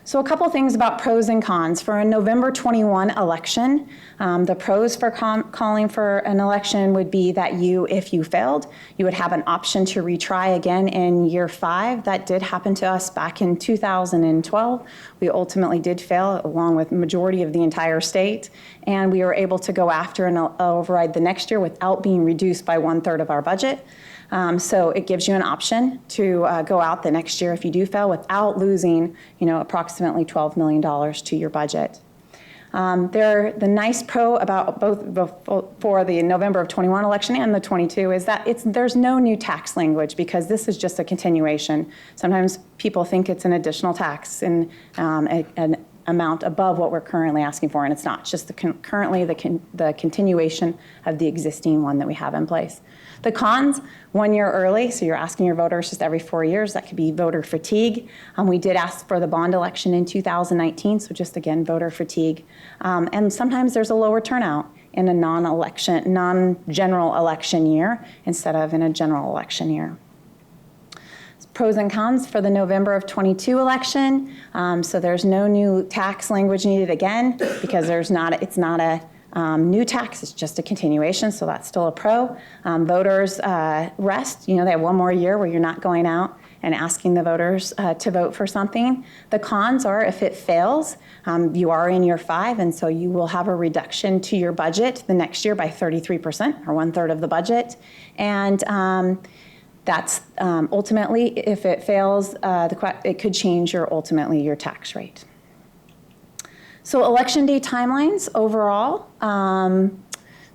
Speaker 7: So a couple things about pros and cons. For a November 21 election, the pros for calling for an election would be that if you failed, you would have an option to retry again in year 5. That did happen to us back in 2012. We ultimately did fail, along with the majority of the entire state, and we were able to go after an override the next year without being reduced by 1/3 of our budget. So it gives you an option to go out the next year if you do fail without losing, approximately $12 million to your budget. The nice pro about both for the November of 21 election and the 22 is that there's no new tax language, because this is just a continuation. Sometimes people think it's an additional tax and an amount above what we're currently asking for, and it's not. It's just currently the continuation of the existing one that we have in place. The cons, 1 year early, so you're asking your voters just every 4 years. That could be voter fatigue. We did ask for the bond election in 2019, so just again, voter fatigue. And sometimes there's a lower turnout in a non-general election year instead of in a general election year. Pros and cons for the November of 22 election. So there's no new tax language needed again, because it's not a new tax, it's just a continuation, so that's still a pro. Voters rest, they have 1 more year where you're not going out and asking the voters to vote for something. The cons are if it fails, you are in year 5, and so you will have a reduction to your budget the next year by 33%, or 1/3 of the budget. And that's ultimately, if it fails, it could change ultimately your tax rate. So election day timelines overall,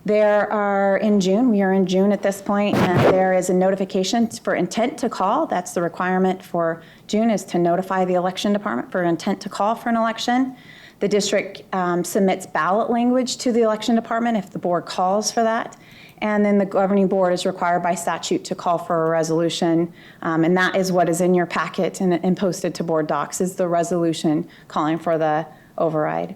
Speaker 7: there are in June, we are in June at this point, and there is a notification for intent to call. That's the requirement for June, is to notify the election department for intent to call for an election. The district submits ballot language to the election department if the board calls for that. And then the governing board is required by statute to call for a resolution, and that is what is in your packet and posted to board docs, is the resolution calling for the override.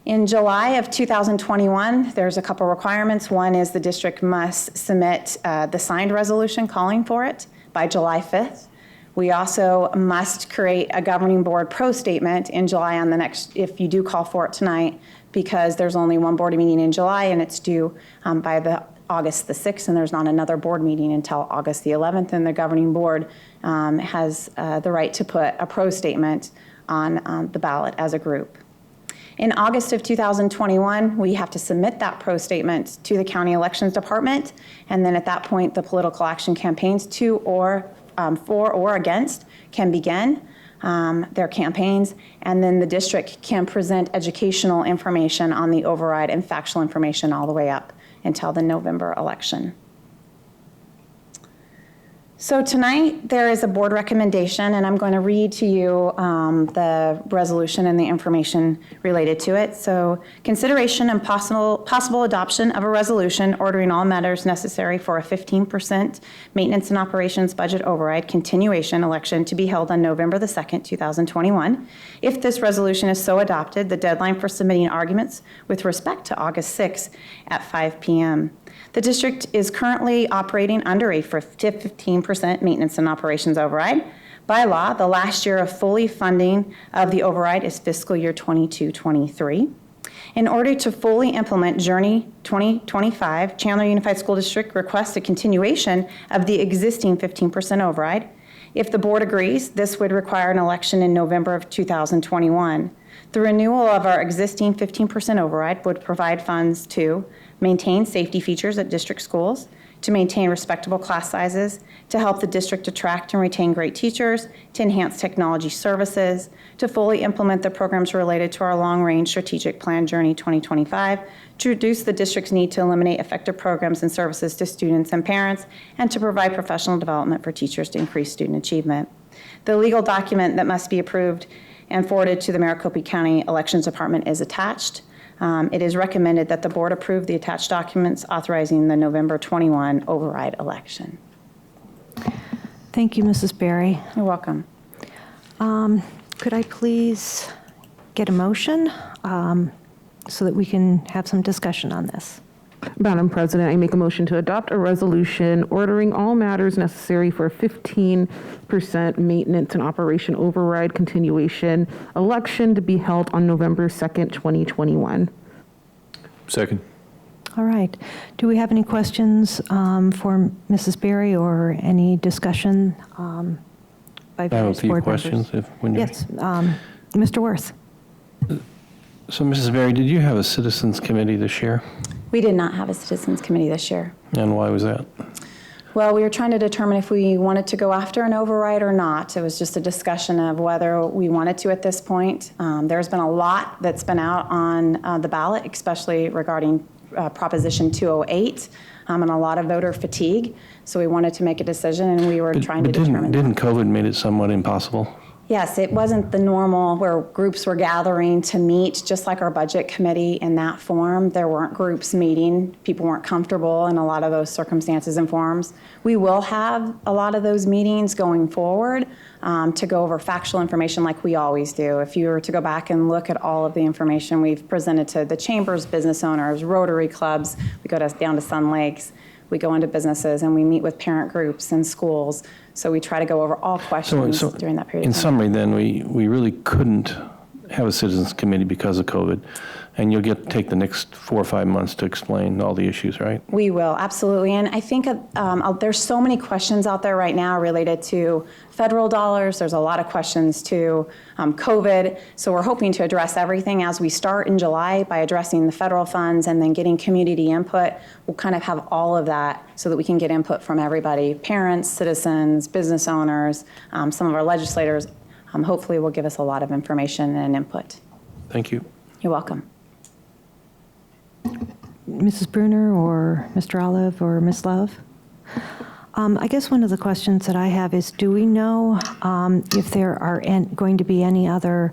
Speaker 7: In July of 2021, there's a couple requirements. One is the district must submit the signed resolution calling for it by July 5th. We also must create a governing board pro statement in July on the next, if you do call for it tonight, because there's only one board meeting in July and it's due by August the 6th, and there's not another board meeting until August the 11th, and the governing board has the right to put a pro statement on the ballot as a group. In August of 2021, we have to submit that pro statement to the county elections department, and then at that point, the political action campaigns for or against can begin their campaigns, and then the district can present educational information on the override and factual information all the way up until the November election. So tonight, there is a board recommendation, and I'm going to read to you the resolution and the information related to it. So, consideration and possible adoption of a resolution ordering all matters necessary for a 15% maintenance and operations budget override continuation election to be held on November the 2nd, 2021. If this resolution is so adopted, the deadline for submitting arguments with respect to August 6th at 5 p.m. The district is currently operating under a 15% maintenance and operations override. By law, the last year of fully funding of the override is fiscal year 22-23. In order to fully implement Journey 2025, Chandler Unified School District requests a continuation of the existing 15% override. If the board agrees, this would require an election in November of 2021. The renewal of our existing 15% override would provide funds to maintain safety features at district schools, to maintain respectable class sizes, to help the district attract and retain great teachers, to enhance technology services, to fully implement the programs related to our long-range strategic plan Journey 2025, to reduce the district's need to eliminate effective programs and services to students and parents, and to provide professional development for teachers to increase student achievement. The legal document that must be approved and forwarded to the Maricopa County Elections Department is attached. It is recommended that the board approve the attached documents authorizing the November 21 override election.
Speaker 1: Thank you, Mrs. Berry.
Speaker 7: You're welcome.
Speaker 1: Could I please get a motion so that we can have some discussion on this?
Speaker 2: Madam President, I make a motion to adopt a resolution ordering all matters necessary for a 15% maintenance and operation override continuation election to be held on November 2nd, 2021.
Speaker 8: Second.
Speaker 1: All right. Do we have any questions for Mrs. Berry or any discussion by
Speaker 3: I have a
Speaker 1: various
Speaker 3: few
Speaker 1: board
Speaker 3: questions.
Speaker 1: members?
Speaker 3: When you're-
Speaker 1: Yes. Mr. Worth.
Speaker 3: So, Mrs. Berry, did you have a citizens committee this year?
Speaker 7: We did not have a citizens committee this year.
Speaker 3: And why was that?
Speaker 7: Well, we were trying to determine if we wanted to go after an override or not. It was just a discussion of whether we wanted to at this point. There's been a lot that's been out on the ballot, especially regarding Proposition 208, and a lot of voter fatigue. So we wanted to make a decision, and we were trying to determine.
Speaker 3: Didn't COVID made it somewhat impossible?
Speaker 7: Yes, it wasn't the normal where groups were gathering to meet, just like our budget committee in that form. There weren't groups meeting. People weren't comfortable in a lot of those circumstances and forms. We will have a lot of those meetings going forward to go over factual information like we always do. If you were to go back and look at all of the information we've presented to the chambers, business owners, Rotary clubs, we go down to Sun Lakes, we go into businesses and we meet with parent groups and schools. So we try to go over all questions during that period
Speaker 3: in
Speaker 7: of time.
Speaker 3: summary, then, we really couldn't have a citizens committee because of COVID, and you'll take the next 4 or 5 months to explain all the issues, right?
Speaker 7: We will, absolutely. And I think there's so many questions out there right now related to federal dollars. There's a lot of questions to COVID. So we're hoping to address everything as we start in July by addressing the federal funds and then getting community input. We'll kind of have all of that so that we can get input from everybody, parents, citizens, business owners, some of our legislators. Hopefully will give us a lot of information and input.
Speaker 3: Thank you.
Speaker 7: You're welcome.
Speaker 1: Mrs. Bruner or Mr. Olive or Ms. Love? I guess one of the questions that I have is, do we know if there are going to be any other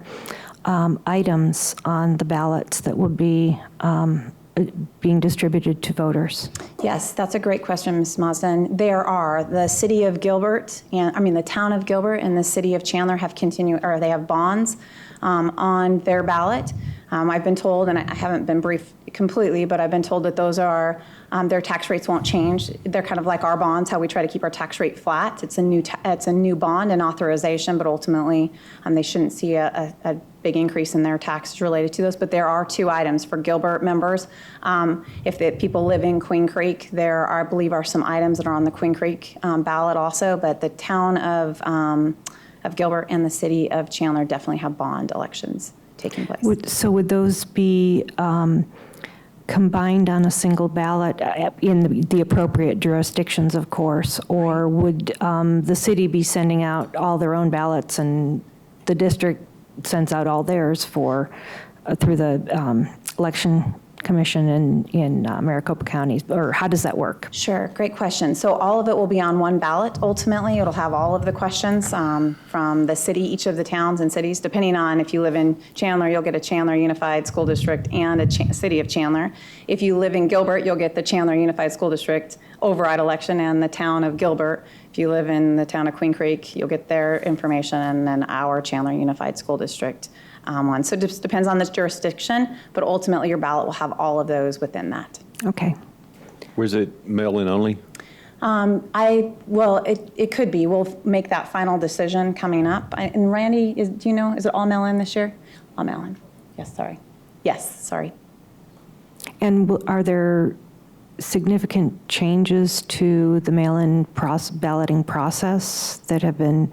Speaker 1: items on the ballots that would be being distributed to voters?
Speaker 7: Yes, that's a great question, Ms. Marsden. There are. The city of Gilbert, the town of Gilbert and the city of Chandler they have bonds on their ballot. I've been told, and I haven't been briefed completely, but I've been told that those are, their tax rates won't change. They're kind of like our bonds, how we try to keep our tax rate flat. It's a new bond and authorization, but ultimately they shouldn't see a big increase in their taxes related to those. But there are 2 items for Gilbert members. If the people live in Queen Creek, there are, I believe, are some items that are on the Queen Creek ballot also, but the town of Gilbert and the city of Chandler definitely have bond elections taking place.
Speaker 1: So would those be combined on a single ballot in the appropriate jurisdictions, of course, or would the city be sending out all their own ballots and the district sends out all theirs through the election commission in Maricopa County, or how does that work?
Speaker 7: Sure, great question. So all of it will be on one ballot. Ultimately, it'll have all of the questions from the city, each of the towns and cities. Depending on if you live in Chandler, you'll get a Chandler Unified School District and a city of Chandler. If you live in Gilbert, you'll get the Chandler Unified School District override election and the town of Gilbert. If you live in the town of Queen Creek, you'll get their information and then our Chandler Unified School District one. So it just depends on this jurisdiction, but ultimately your ballot will have all of those within that.
Speaker 1: Okay.
Speaker 8: Where's it mail-in only?
Speaker 7: It could be. We'll make that final decision coming up. And Randy, do you know, is it all mail-in this year? All mail-in. Yes, sorry. Yes, sorry.
Speaker 1: And are there significant changes to the mail-in balloting process that have been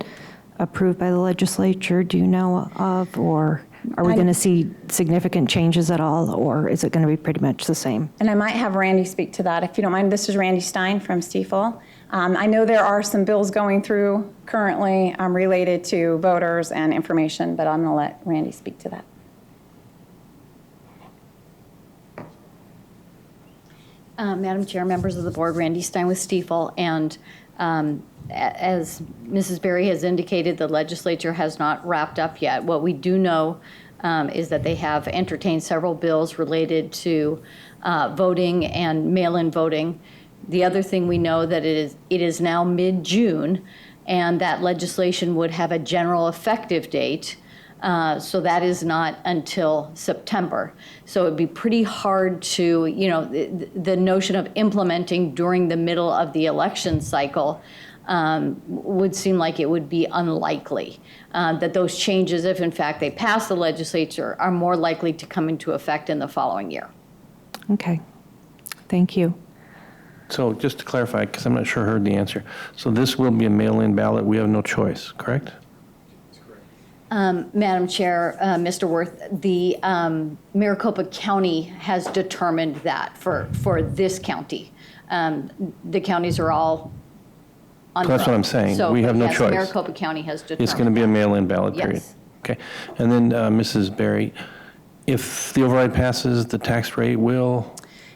Speaker 1: approved by the legislature, do you know of? Or are we going to see significant changes at all, or is it going to be pretty much the same?
Speaker 7: And I might have Randy speak to that, if you don't mind. This is Randy Stein from Stiefel. I know there are some bills going through currently related to voters and information, but I'm going to let Randy speak to that.
Speaker 9: Madam Chair, members of the board, Randy Stein with Stiefel, and as Mrs. Berry has indicated, the legislature has not wrapped up yet. What we do know is that they have entertained several bills related to voting and mail-in voting. The other thing we know that it is now mid-June, and that legislation would have a general effective date. So that is not until September. So it'd be pretty hard to, the notion of implementing during the middle of the election cycle would seem like it would be unlikely. That those changes, if in fact they pass the legislature, are more likely to come into effect in the following year.
Speaker 1: Okay, thank you.
Speaker 3: So just to clarify, because I'm not sure I heard the answer. So this will be a mail-in ballot. We have no choice, correct?
Speaker 9: Madam Chair, Mr. Worth, the Maricopa County has determined that for this county. The counties are all on
Speaker 3: So that's what I'm saying.
Speaker 9: So,
Speaker 3: We have no
Speaker 9: yes,
Speaker 3: choice.
Speaker 9: Maricopa County has determined.
Speaker 3: It's going to be a mail-in ballot, period.
Speaker 9: Yes.
Speaker 3: Okay. And then, Mrs. Berry, if the override passes, the tax rate will?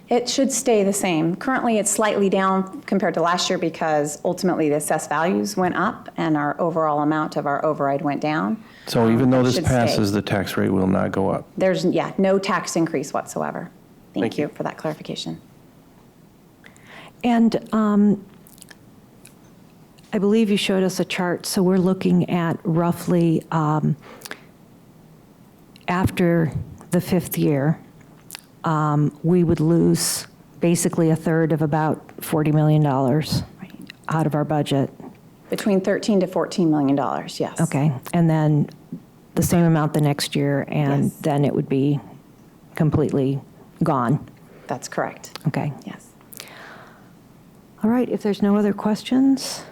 Speaker 7: It should stay the same. Currently, it's slightly down compared to last year because ultimately the assessed values went up and our overall amount of our override went down.
Speaker 3: So even though
Speaker 7: It
Speaker 3: this
Speaker 7: should
Speaker 3: passes,
Speaker 7: stay.
Speaker 3: the tax rate will not go up?
Speaker 7: There's, no tax increase whatsoever. Thank you for that clarification.
Speaker 1: And I believe you showed us a chart, so we're looking at roughly after the 5th year, we would lose basically a third of about $40 million out of our budget.
Speaker 7: Between $13 to $14 million, yes.
Speaker 1: Okay, and then the same amount the next year, and
Speaker 7: Yes.
Speaker 1: then it would be completely gone.
Speaker 7: That's correct.
Speaker 1: Okay.
Speaker 7: Yes.
Speaker 1: All right, if there's no other questions.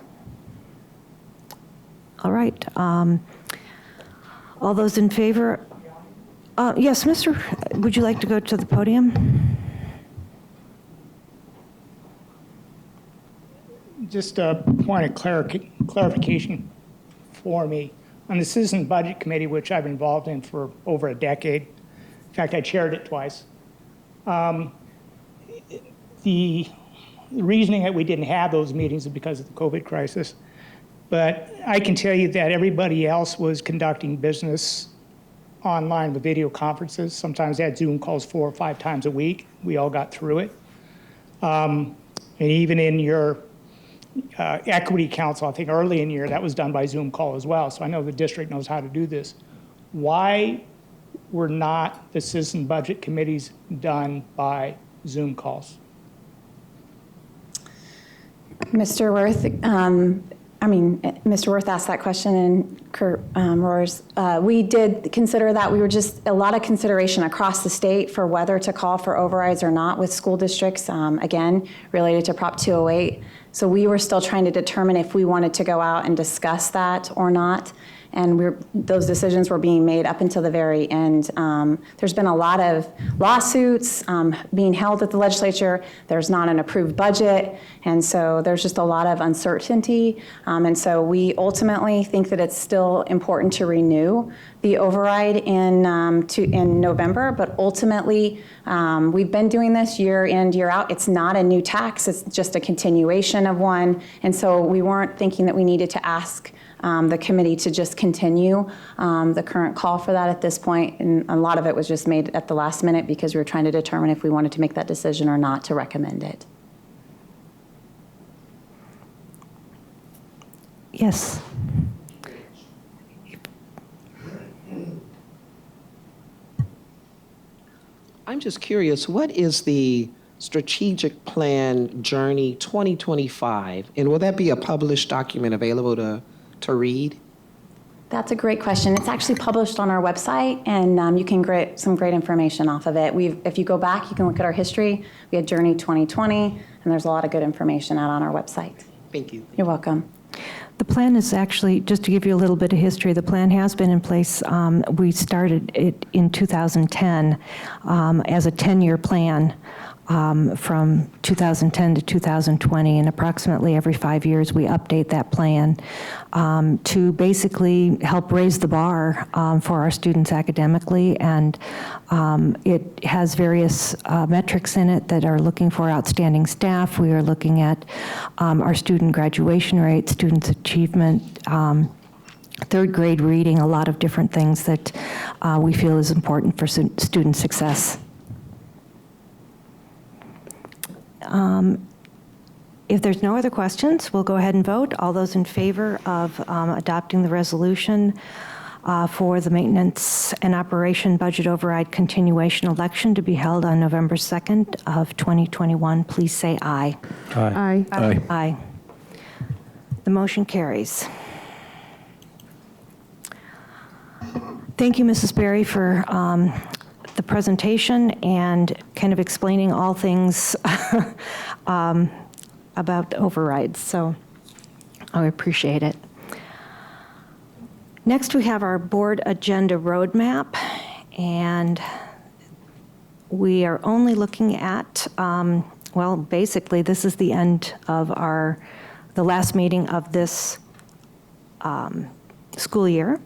Speaker 1: All right. All those in favor? Yes, would you like to go to the podium?
Speaker 10: Just a point of clarification for me. On the Citizen Budget Committee, which I've been involved in for over a decade, in fact, I chaired it twice, the reasoning that we didn't have those meetings is because of the COVID crisis. But I can tell you that everybody else was conducting business online with video conferences. Sometimes they had Zoom calls 4 or 5 times a week. We all got through it. And even in your equity council, I think early in the year, that was done by Zoom call as well. So I know the district knows how to do this. Why were not the citizen budget committees done by Zoom calls?
Speaker 7: Mr. Worth, Mr. Worth asked that question and Kurt Roars. We did consider that. We were just a lot of consideration across the state for whether to call for overrides or not with school districts, again, related to Prop 208. So we were still trying to determine if we wanted to go out and discuss that or not. And those decisions were being made up until the very end. There's been a lot of lawsuits being held at the legislature. There's not an approved budget. And so there's just a lot of uncertainty. And so we ultimately think that it's still important to renew the override in November. But ultimately, we've been doing this year in, year out. It's not a new tax. It's just a continuation of one. And so we weren't thinking that we needed to ask the committee to just continue the current call for that at this point. And a lot of it was just made at the last minute because we were trying to determine if we wanted to make that decision or not to recommend it.
Speaker 1: Yes.
Speaker 22: I'm just curious, what is the strategic plan Journey 2025? And will that be a published document available to read?
Speaker 7: That's a great question. It's actually published on our website, and you can get some great information off of it. If you go back, you can look at our history. We had Journey 2020, and there's a lot of good information out on our website.
Speaker 22: Thank you.
Speaker 7: You're welcome.
Speaker 1: The plan is actually, just to give you a little bit of history, the plan has been in place. We started it in 2010 as a 10-year plan from 2010 to 2020, and approximately every 5 years we update that plan to basically help raise the bar for our students academically, and it has various metrics in it that are looking for outstanding staff. We are looking at our student graduation rate, students' achievement, third grade reading, a lot of different things that we feel is important for student success. If there's no other questions, we'll go ahead and vote. All those in favor of adopting the resolution for the maintenance and operation budget override continuation election to be held on November 2nd of 2021, please say aye.
Speaker 3: Aye.
Speaker 2: Aye.
Speaker 1: Aye. The motion carries. Thank you, Mrs. Berry, for the presentation and kind of explaining all things about overrides. So I appreciate it. Next, we have our board agenda roadmap, and we are only looking at, well, basically, this is the end of the last meeting of this school year.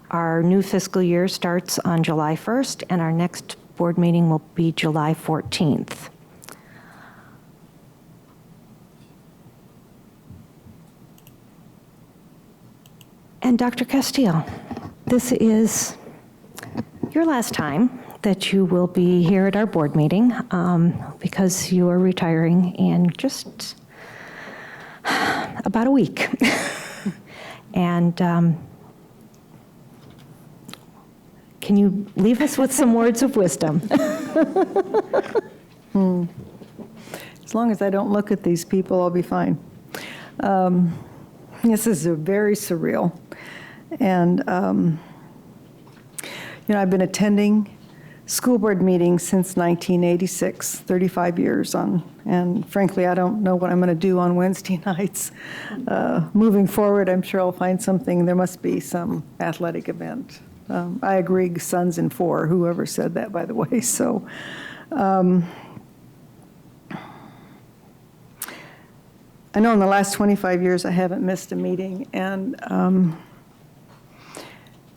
Speaker 1: Our new fiscal year starts on July 1st, and our next board meeting will be July 14th. And Dr. Castillo, this is your last time that you will be here at our board meeting because you are retiring in just about a week. And can you leave us with some words of wisdom?
Speaker 24: As long as I don't look at these people, I'll be fine. This is very surreal. And, I've been attending school board meetings since 1986, 35 years on, and frankly, I don't know what I'm going to do on Wednesday nights. Moving forward, I'm sure I'll find something. There must be some athletic event. I agree, sons in 4, whoever said that, by the way. So, I know in the last 25 years I haven't missed a meeting, and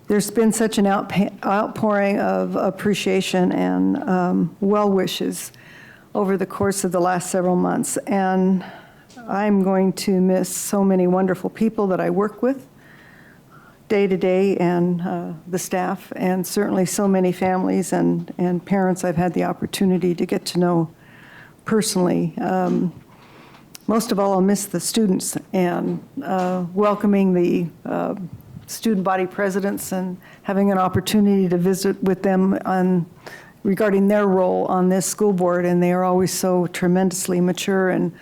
Speaker 24: there's been such an outpouring of appreciation and well wishes over the course of the last several months. And I'm going to miss so many wonderful people that I work with day to day, and the staff, and certainly so many families and parents I've had the opportunity to get to know personally. Most of all, I'll miss the students and welcoming the student body presidents and having an opportunity to visit with them regarding their role on this school board. And they are always so tremendously mature, and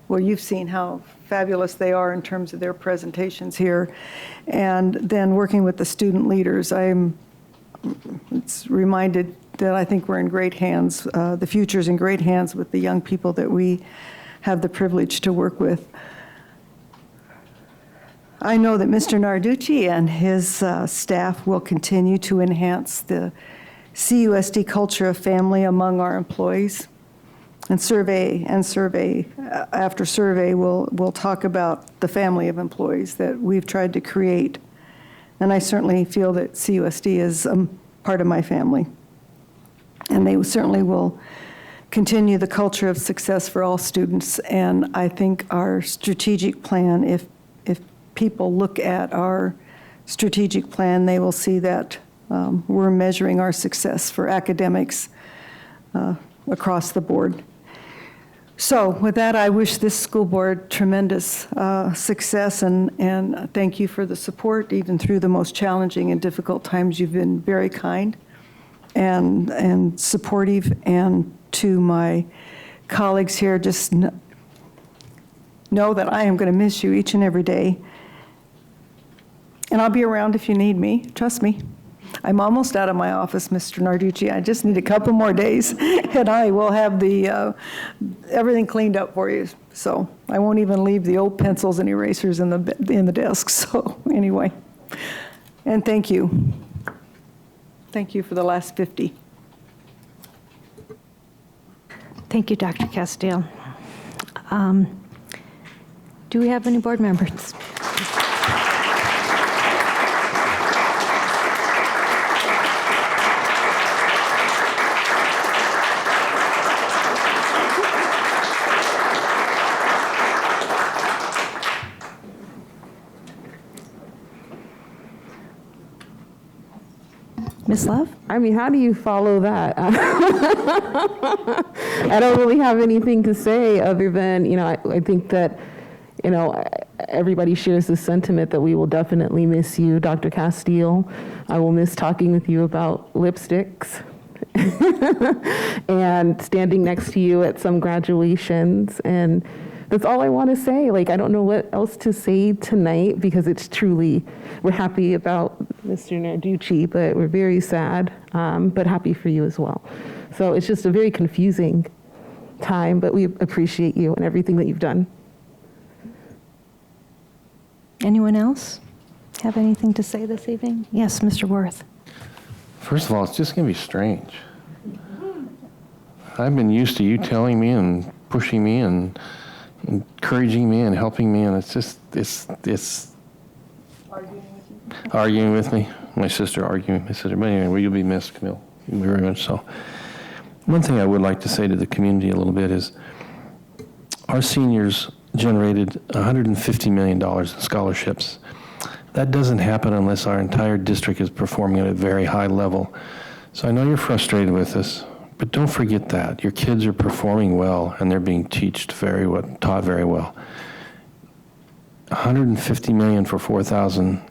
Speaker 24: well, you've seen how fabulous they are in terms of their presentations here. And then working with the student leaders, it's reminded that I think we're in great hands. The future's in great hands with the young people that we have the privilege to work with. I know that Mr. Narducci and his staff will continue to enhance the CUSD culture of family among our employees. And survey after survey, we'll talk about the family of employees that we've tried to create. And I certainly feel that CUSD is part of my family. And they certainly will continue the culture of success for all students. And I think our strategic plan, if people look at our strategic plan, they will see that we're measuring our success for academics across the board. So with that, I wish this school board tremendous success, and thank you for the support, even through the most challenging and difficult times. You've been very kind and supportive, and to my colleagues here, just know that I am going to miss you each and every day. And I'll be around if you need me, trust me. I'm almost out of my office, Mr. Narducci. I just need a couple more days, and I will have the everything cleaned up for you. So I won't even leave the old pencils and erasers in the desk. So anyway, and thank you. Thank you for the last 50.
Speaker 1: Thank you, Dr. Castile. Do we have any board members? Ms. Love?
Speaker 2: I mean, how do you follow that? I don't really have anything to say other than, I think that, everybody shares the sentiment that we will definitely miss you, Dr. Castile. I will miss talking with you about lipsticks and standing next to you at some graduations. And that's all I want to say. I don't know what else to say tonight because it's truly, we're happy about Mr. Narducci, but we're very sad, but happy for you as well. So it's just a very confusing time, but we appreciate you and everything that you've done.
Speaker 1: Anyone else have anything to say this evening? Yes, Mr. Worth.
Speaker 3: First of all, it's just going to be strange. I've been used to you telling me and pushing me and encouraging me and helping me, and it's arguing with me. My sister arguing with my sister. But anyway, well, you'll be missed, Camille, very much so. One thing I would like to say to the community a little bit is our seniors generated $150 million in scholarships. That doesn't happen unless our entire district is performing at a very high level. So I know you're frustrated with this, but don't forget that. Your kids are performing well and they're being taught very well. $150 million for 4,000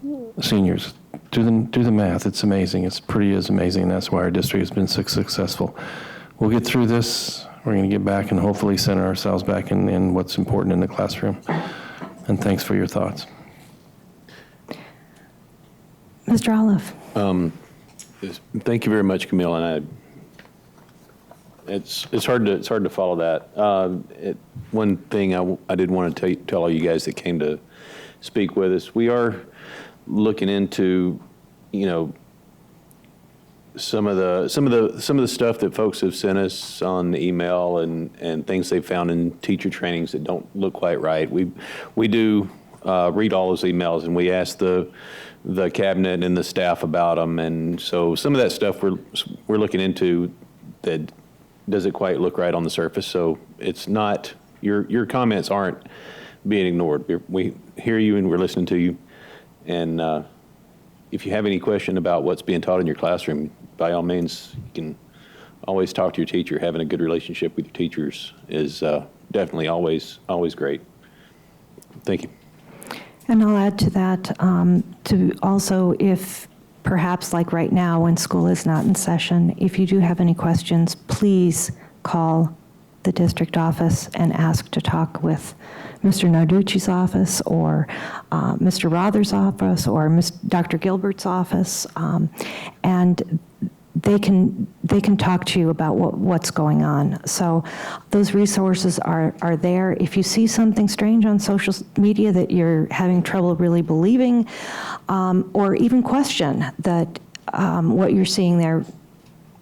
Speaker 3: seniors. Do the math. It's amazing. It's pretty as amazing. That's why our district has been so successful. We'll get through this. We're going to get back and hopefully center ourselves back in what's important in the classroom. And thanks for your thoughts.
Speaker 1: Mr. Olive.
Speaker 8: Thank you very much, Camille. And it's hard to follow that. One thing I did want to tell all you guys that came to speak with us, we are looking into, some of the stuff that folks have sent us on the email and things they found in teacher trainings that don't look quite right. We do read all those emails, and we ask the cabinet and the staff about them, and so some of that stuff we're looking into that doesn't quite look right on the surface. So it's not, your comments aren't being ignored. We hear you and we're listening to you, and if you have any question about what's being taught in your classroom, by all means, you can always talk to your teacher. Having a good relationship with your teachers is definitely always great. Thank you.
Speaker 1: And I'll add to that, to also, if perhaps like right now when school is not in session, if you do have any questions, please call the district office and ask to talk with Mr. Narducci's office or Mr. Rother's office or Dr. Gilbert's office, and they can talk to you about what's going on. So those resources are there. If you see something strange on social media that you're having trouble really believing, or even question that what you're seeing there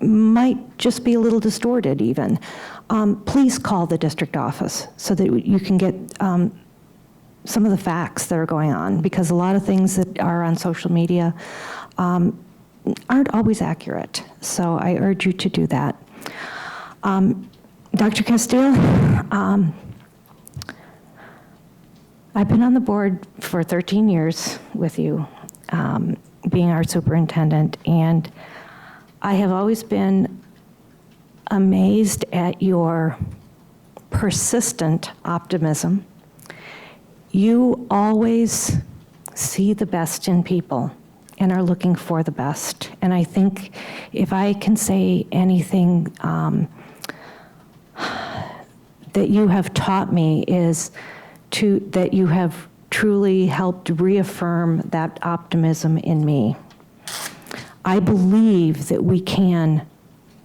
Speaker 1: might just be a little distorted even, please call the district office so that you can get some of the facts that are going on, because a lot of things that are on social media aren't always accurate. So I urge you to do that. Dr. Castile, I've been on the board for 13 years with you, being our superintendent, and I have always been amazed at your persistent optimism. You always see the best in people and are looking for the best. And I think if I can say anything that you have taught me is that you have truly helped reaffirm that optimism in me. I believe that we can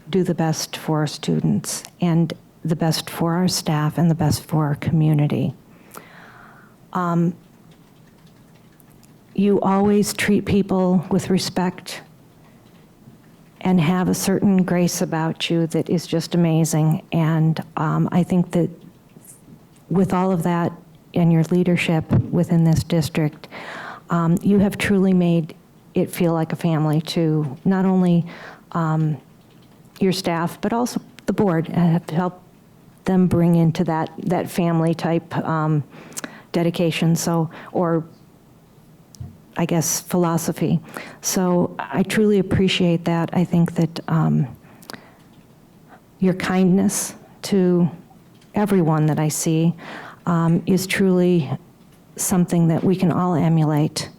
Speaker 1: do the best for our students and the best for our staff and the best for our community. You always treat people with respect and have a certain grace about you that is just amazing. And I think that with all of that and your leadership within this district, you have truly made it feel like a family to not only your staff, but also the board, and have helped them bring into that family type dedication, or I guess philosophy. So I truly appreciate that. I think that your kindness to everyone that I see is truly something that we can all emulate.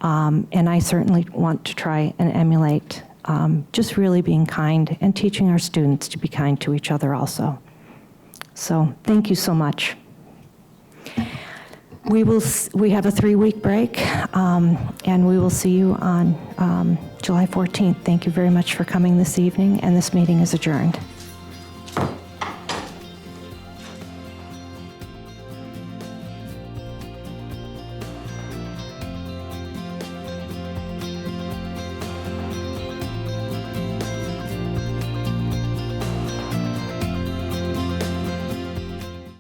Speaker 1: And I certainly want to try and emulate just really being kind and teaching our students to be kind to each other also. So thank you so much. We have a 3-week break, and we will see you on July 14th. Thank you very much for coming this evening, and this meeting is adjourned.